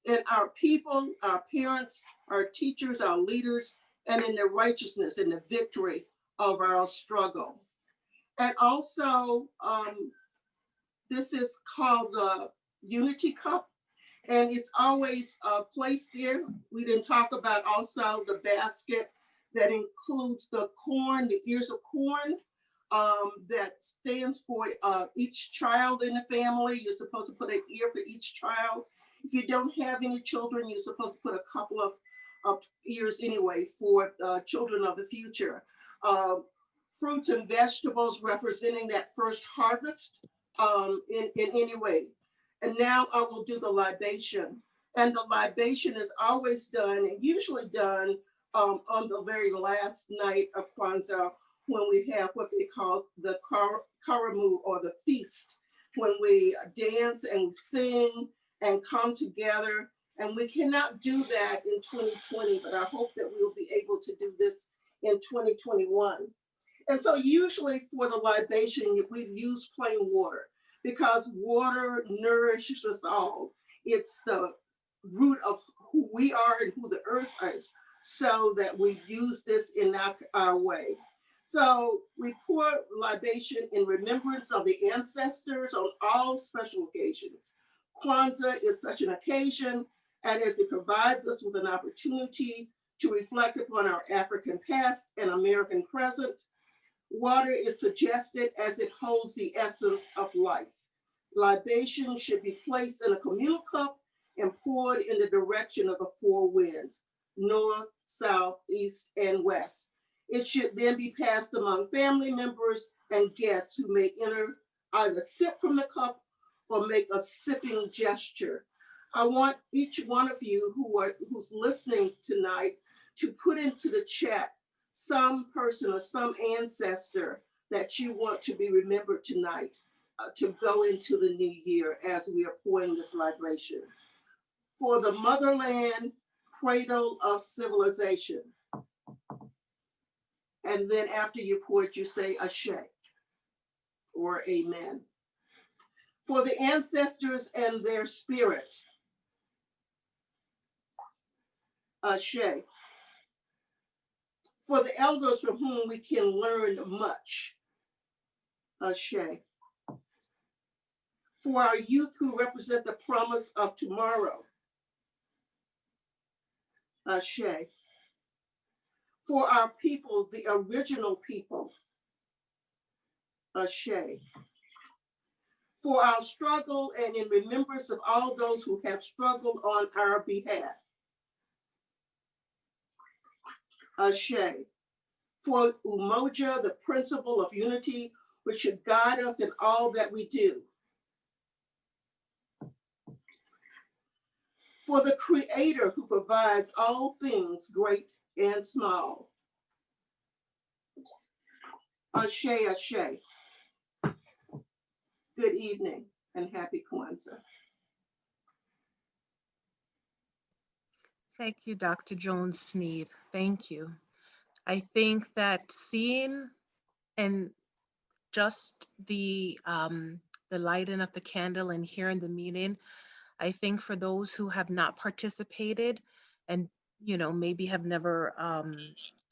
in our people, our parents, our teachers, our leaders, and in the righteousness and the victory of our struggle. And also, this is called the Unity Cup, and it's always placed there. We didn't talk about also the basket that includes the corn, the ears of corn, that stands for each child in the family. You're supposed to put an ear for each child. If you don't have any children, you're supposed to put a couple of ears anyway for children of the future. Fruits and vegetables representing that first harvest in any way. And now I will do the libation. And the libation is always done, and usually done on the very last night of Kwanzaa, when we have what they call the karamu, or the feast, when we dance and we sing and come together. And we cannot do that in 2020, but I hope that we'll be able to do this in 2021. And so usually for the libation, we use plain water because water nourishes us all. It's the root of who we are and who the earth is, so that we use this in our way. So we pour libation in remembrance of the ancestors on all special occasions. Kwanzaa is such an occasion, and as it provides us with an opportunity to reflect upon our African past and American present, water is suggested as it holds the essence of life. Libation should be placed in a communal cup and poured in the direction of the four winds, north, south, east, and west. It should then be passed among family members and guests who may either sip from the cup or make a sipping gesture. I want each one of you who's listening tonight to put into the chat some person or some ancestor that you want to be remembered tonight to go into the new year as we are pouring this libation. For the motherland, cradle of civilization. And then after you pour it, you say Ashe or Amen. For the ancestors and their spirit, Ashe. For the elders from whom we can learn much, Ashe. For our youth who represent the promise of tomorrow, Ashe. For our people, the original people, Ashe. For our struggle and in remembrance of all those who have struggled on our behalf, Ashe. For Umoja, the principle of unity, which should guide us in all that we do. For the Creator who provides all things great and small. Ashe, Ashe. Good evening and happy Kwanzaa. Thank you, Dr. Jones-Sneed. Thank you. I think that seeing and just the lighting of the candle and hearing the meaning, I think for those who have not participated and maybe have never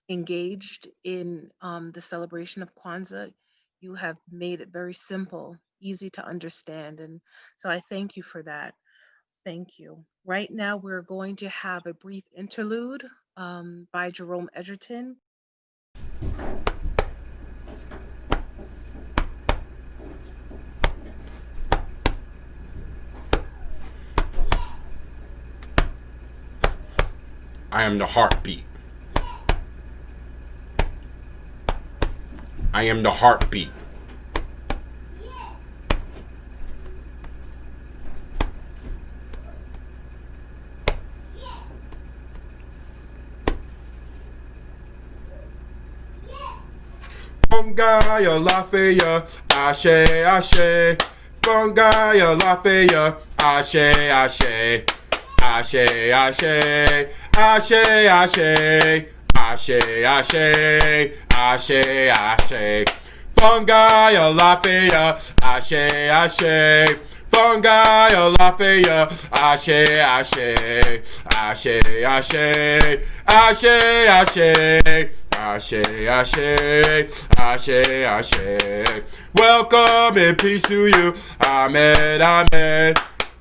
engaged in the celebration of Kwanzaa, you have made it very simple, easy to understand. And so I thank you for that. Thank you. Right now, we're going to have a brief interlude by Jerome Edgerton. I am the heartbeat. I am the heartbeat. Fungi Alafia, Ashe, Ashe. Fungi Alafia, Ashe, Ashe. Ashe, Ashe. Ashe, Ashe. Ashe, Ashe. Ashe, Ashe. Fungi Alafia, Ashe, Ashe. Fungi Alafia, Ashe, Ashe. Ashe, Ashe. Ashe, Ashe. Ashe, Ashe, Ashe, Ashe. Welcome and peace to you. Amen, amen.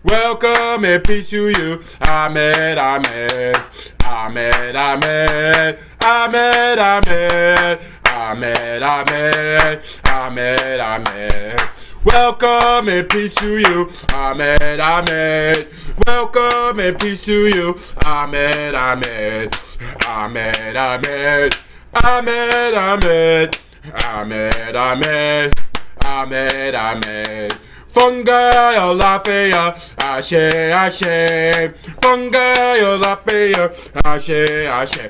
Welcome and peace to you. Amen, amen. Amen, amen. Amen, amen. Amen, amen. Amen, amen. Welcome and peace to you. Amen, amen. Welcome and peace to you. Amen, amen. Amen, amen. Amen, amen, amen, amen, amen, amen. Fungi Alafia, Ashe, Ashe. Fungi Alafia, Ashe, Ashe.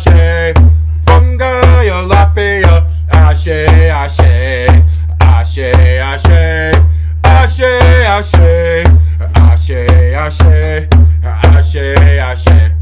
Ashe, Funga Yolafia, Ashe, Ashe, Ashe, Ashe, Ashe, Ashe, Ashe, Ashe, Ashe, Ashe.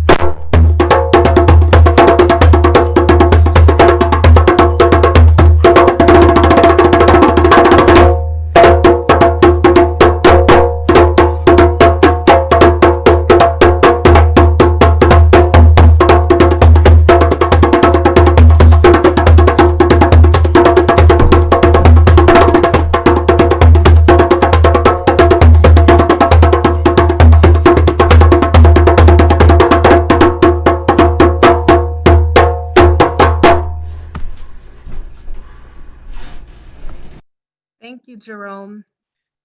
Thank you, Jerome.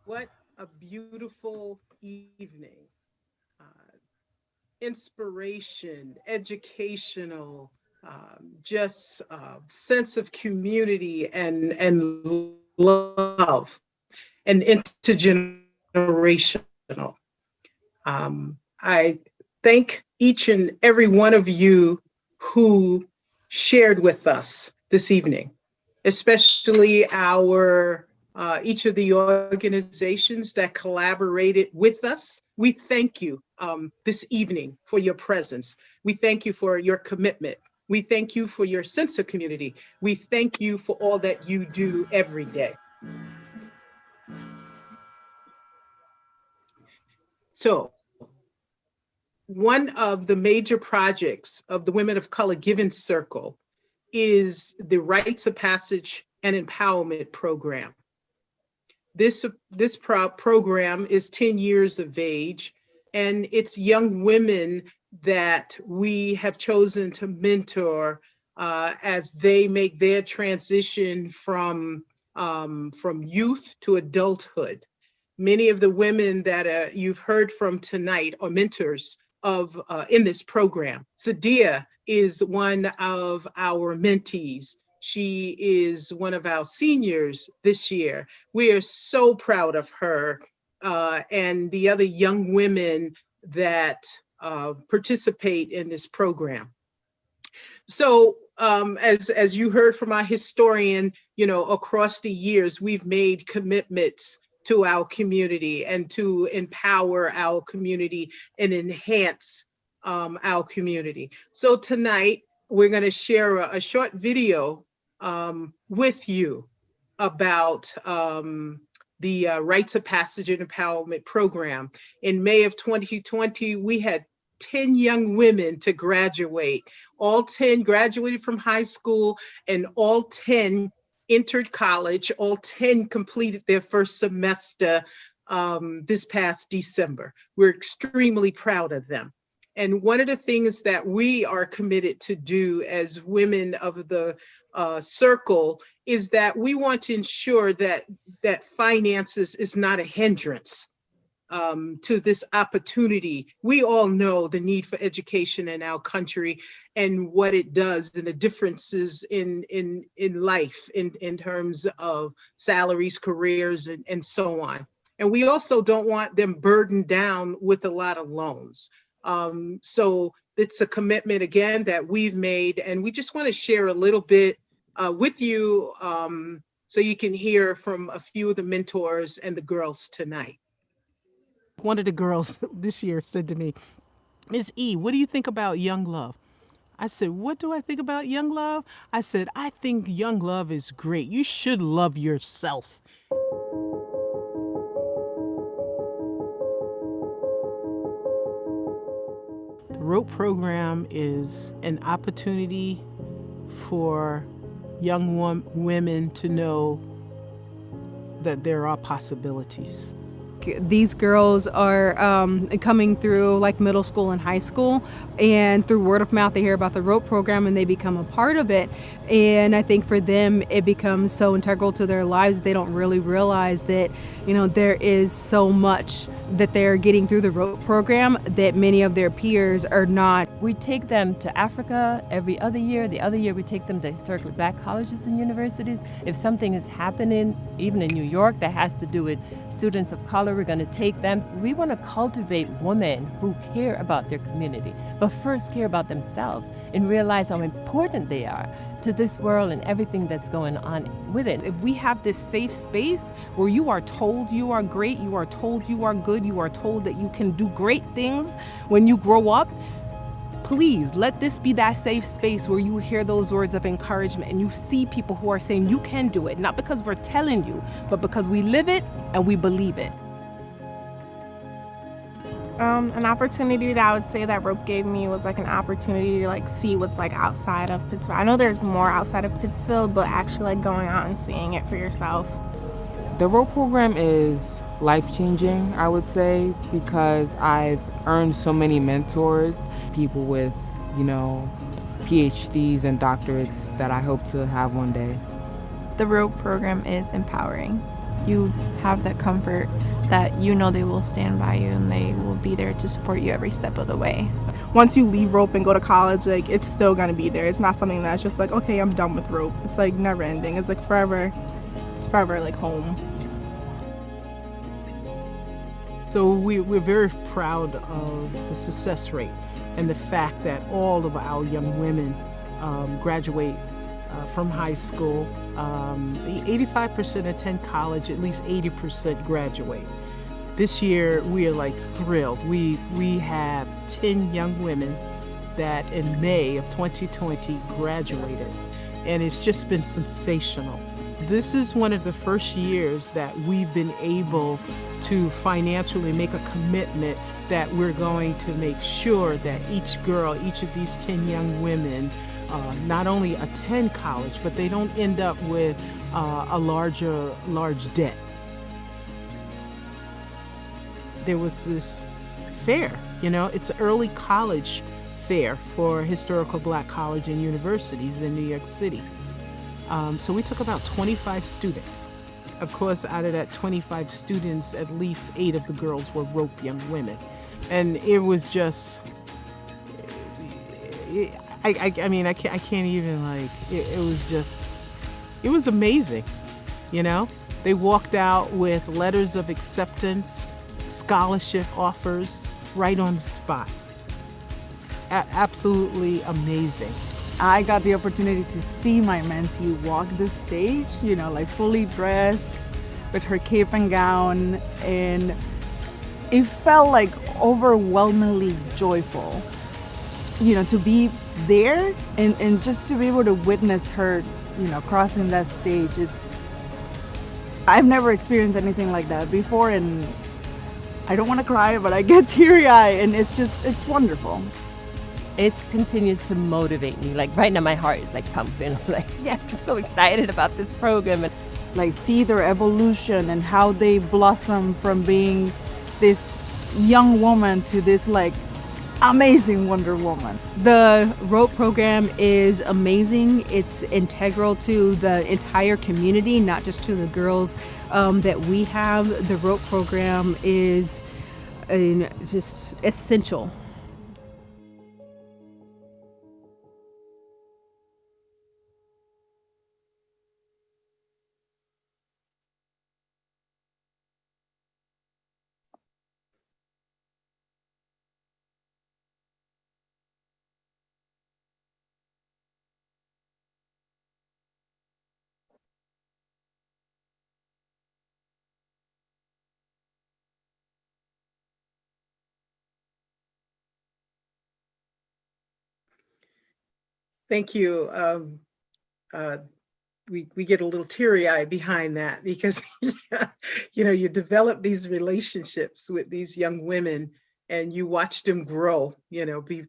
What a beautiful evening. Inspiration, educational, just sense of community and love and intergenerational. I thank each and every one of you who shared with us this evening, especially our each of the organizations that collaborated with us. We thank you this evening for your presence. We thank you for your commitment. We thank you for your sense of community. We thank you for all that you do every day. So, one of the major projects of the Women of Color Giving Circle is the Rites of Passage and Empowerment Program. This program is 10 years of age, and it's young women that we have chosen to mentor as they make their transition from youth to adulthood. Many of the women that you've heard from tonight are mentors of in this program. Sadiya is one of our mentees. She is one of our seniors this year. We are so proud of her and the other young women that participate in this program. So as you heard from our historian, you know, across the years, we've made commitments to our community and to empower our community and enhance our community. So tonight, we're going to share a short video with you about the Rites of Passage and Empowerment Program. In May of 2020, we had 10 young women to graduate. All 10 graduated from high school, and all 10 entered college. All 10 completed their first semester this past December. We're extremely proud of them. And one of the things that we are committed to do as women of the circle is that we want to ensure that finances is not a hindrance to this opportunity. We all know the need for education in our country and what it does and the differences in life in terms of salaries, careers, and so on. And we also don't want them burdened down with a lot of loans. So it's a commitment, again, that we've made, and we just want to share a little bit with you so you can hear from a few of the mentors and the girls tonight. One of the girls this year said to me, "Ms. E, what do you think about young love?" I said, "What do I think about young love?" I said, "I think young love is great. You should love yourself." The R.O.P.E program is an opportunity for young women to know that there are possibilities. These girls are coming through like middle school and high school, and through word of mouth they hear about the R.O.P program and they become a part of it. And I think for them it becomes so integral to their lives they don't really realize that, you know, there is so much that they're getting through the R.O.P.E program that many of their peers are not. We take them to Africa every other year. The other year we take them to historically black colleges and universities. If something is happening, even in New York, that has to do with students of color, we're going to take them. We want to cultivate women who care about their community, but first care about themselves and realize how important they are to this world and everything that's going on with it. If we have this safe space where you are told you are great, you are told you are good, you are told that you can do great things when you grow up, please let this be that safe space where you hear those words of encouragement and you see people who are saying you can do it, not because we're telling you, but because we live it and we believe it. An opportunity that I would say that R.O.P.E gave me was like an opportunity to like see what's like outside of Pittsfield. I know there's more outside of Pittsfield, but actually like going out and seeing it for yourself. The R.O.P.E program is life-changing, I would say, because I've earned so many mentors, people with, PhDs and doctorates that I hope to have one day. The R.O.P.E program is empowering. You have that comfort that you know they will stand by you and they will be there to support you every step of the way. Once you leave R.O.P.E and go to college, like it's still gonna be there. It's not something that's just like, okay, I'm done with R.O.P.E. It's like never ending. It's like forever. It's forever like home. So we're very proud of the success rate and the fact that all of our young women graduate from high school. 85% attend college, at least 80% graduate. This year we are like thrilled. We have 10 young women that in May of 2020 graduated, and it's just been sensational. This is one of the first years that we've been able to financially make a commitment that we're going to make sure that each girl, each of these 10 young women, not only attend college, but they don't end up with a large debt. There was this fair, it's an early college fair for historical black college and universities in New York City. So we took about 25 students. Of course, out of that 25 students, at least 8 of the girls were R.O.P.E young women. And it was just, I can't even it was amazing, They walked out with letters of acceptance, scholarship offers right on the spot. Absolutely amazing. I got the opportunity to see my mentee walk the stage, like fully dressed with her cape and gown, and it felt like overwhelmingly joyful, to be there and just to be able to witness her, crossing that stage. I've never experienced anything like that before, and I don't want to cry, but I get teary-eyed, and it's wonderful. It continues to motivate me. Like right now my heart is like pumping. I'm like, yes, I'm so excited about this program. And like see their evolution and how they blossom from being this young woman to this like amazing Wonder Woman. The R.O.P.E program is amazing. It's integral to the entire community, not just to the girls that we have. The R.O.P program is just essential. Thank you. We get a little teary-eyed behind that because you develop these relationships with these young women and you watch them grow,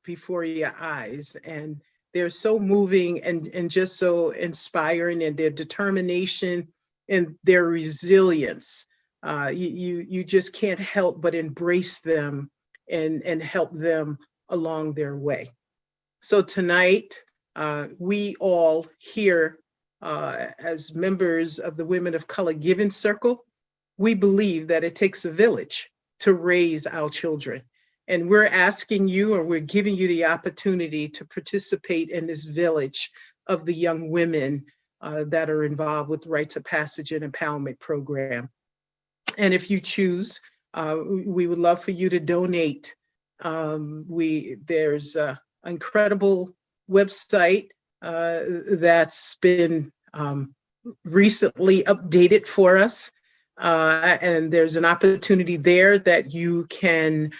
before your eyes, and they're so moving and just so inspiring, and their determination and their resilience. You just can't help but embrace them and help them along their way. So tonight, we all here as members of the Women of Color Giving Circle, we believe that it takes a village to raise our children. And we're asking you, or we're giving you the opportunity to participate in this village of the young women that are involved with Rites of Passage and Empowerment Program. And if you choose, we would love for you to donate. There's an incredible website that's been recently updated for us. And there's an opportunity there that you can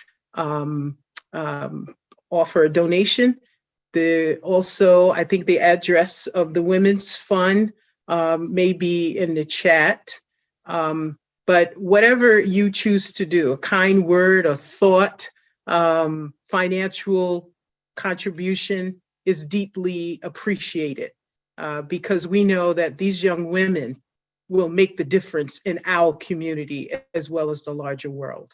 offer a donation. Also, I think the address of the Women's Fund may be in the chat. But whatever you choose to do, a kind word, a thought, financial contribution is deeply appreciated because we know that these young women will make the difference in our community as well as the larger world.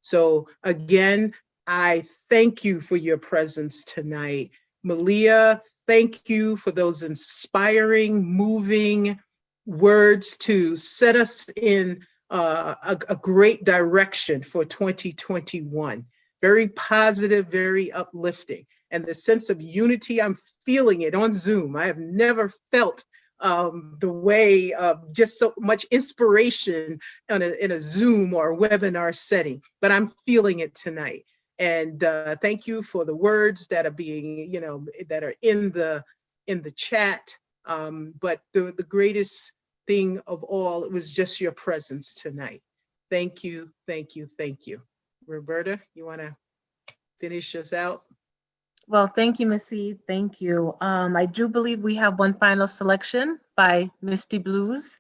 So again, I thank you for your presence tonight. Malia, thank you for those inspiring, moving words to set us in a great direction for 2021. Very positive, very uplifting. And the sense of unity, I'm feeling it on Zoom. I have never felt the way of just so much inspiration in a Zoom or a webinar setting, but I'm feeling it tonight. And thank you for the words that are being, that are in the chat. But the greatest thing of all, it was just your presence tonight. Thank you, thank you, thank you. Roberta, you want to finish us out? Well, thank you, Missy. Thank you. I do believe we have one final selection by Misty Blues.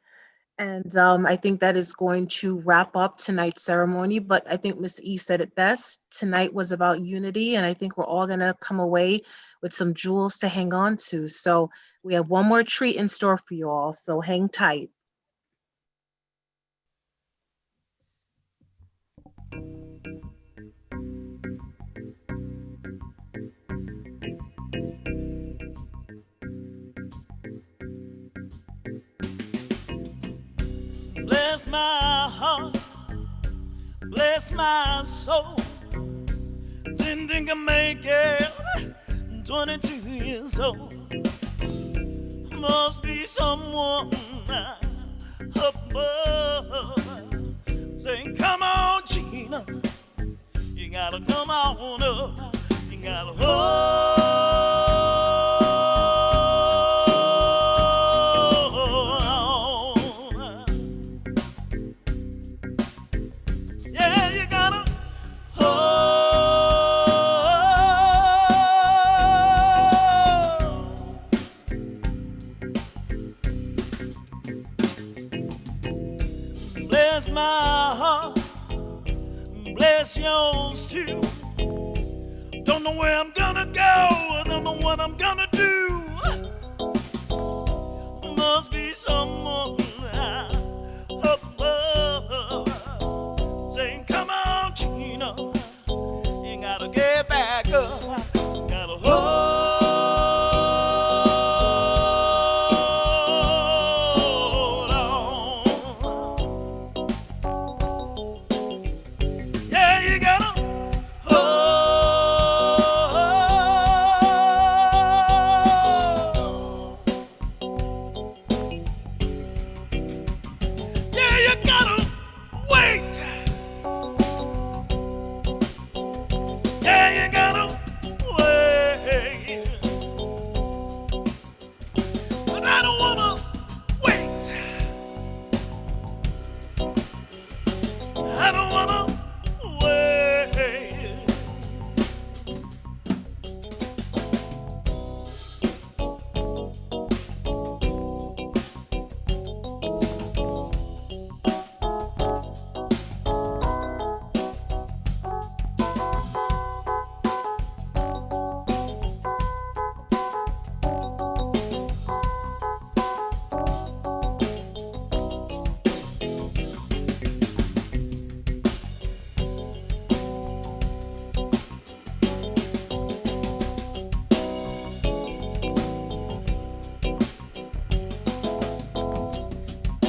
And I think that is going to wrap up tonight's ceremony. But I think Miss E said it best. Tonight was about unity, and I think we're all going to come away with some jewels to hang on to. So we have one more treat in store for you all. So hang tight. Bless my heart, bless my soul. Didn't think I'd make it 22 years old. Must be someone above saying, come on, Gina, you gotta come on up, you gotta bless my heart, bless yours too. Don't know where I'm gonna go, I don't know what I'm gonna do. Must be someone above saying, come on, Gina, you gotta get back up, you gotta hold.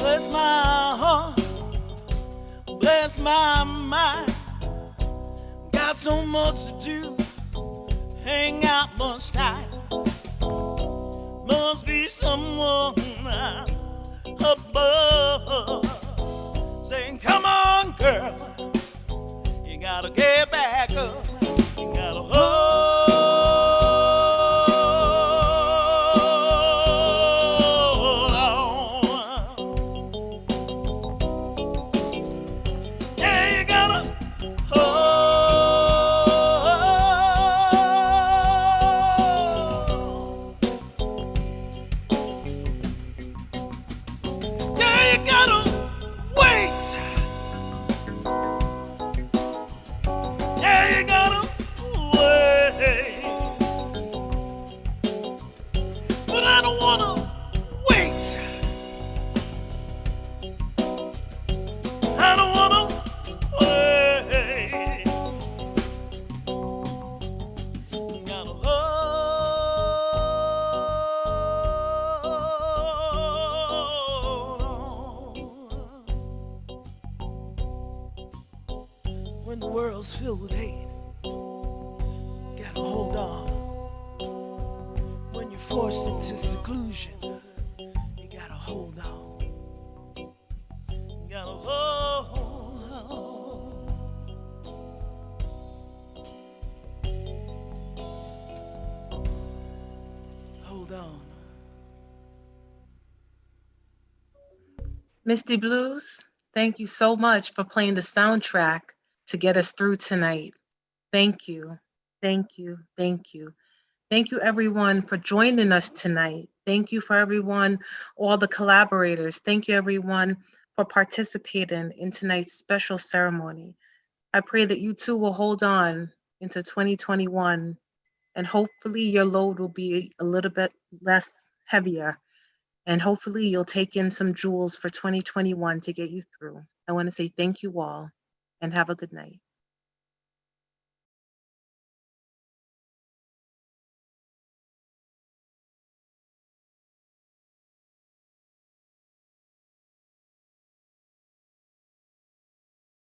Bless my heart, bless my mind. so much to do, hang out much time. Must be someone above saying, come on, girl, you gotta get back up. You gotta hold on. Yeah, you gotta yeah, you gotta wait. Yeah, you gotta wait. But I don't wanna wait. I don't wanna wait. You gotta hold on. When the world's filled with hate, gotta hold on. When you're forced into seclusion, you gotta hold on. You gotta hold on. Hold on. Misty Blues, thank you so much for playing the soundtrack to get us through tonight. Thank you. Thank you. Thank you. Thank you, everyone, for joining us tonight. Thank you for everyone, all the collaborators. Thank you, everyone, for participating in tonight's special ceremony. I pray that you too will hold on into 2021, and hopefully your load will be a little bit less heavier. And hopefully you'll take in some jewels for 2021 to get you through. I want to say thank you all and have a good night.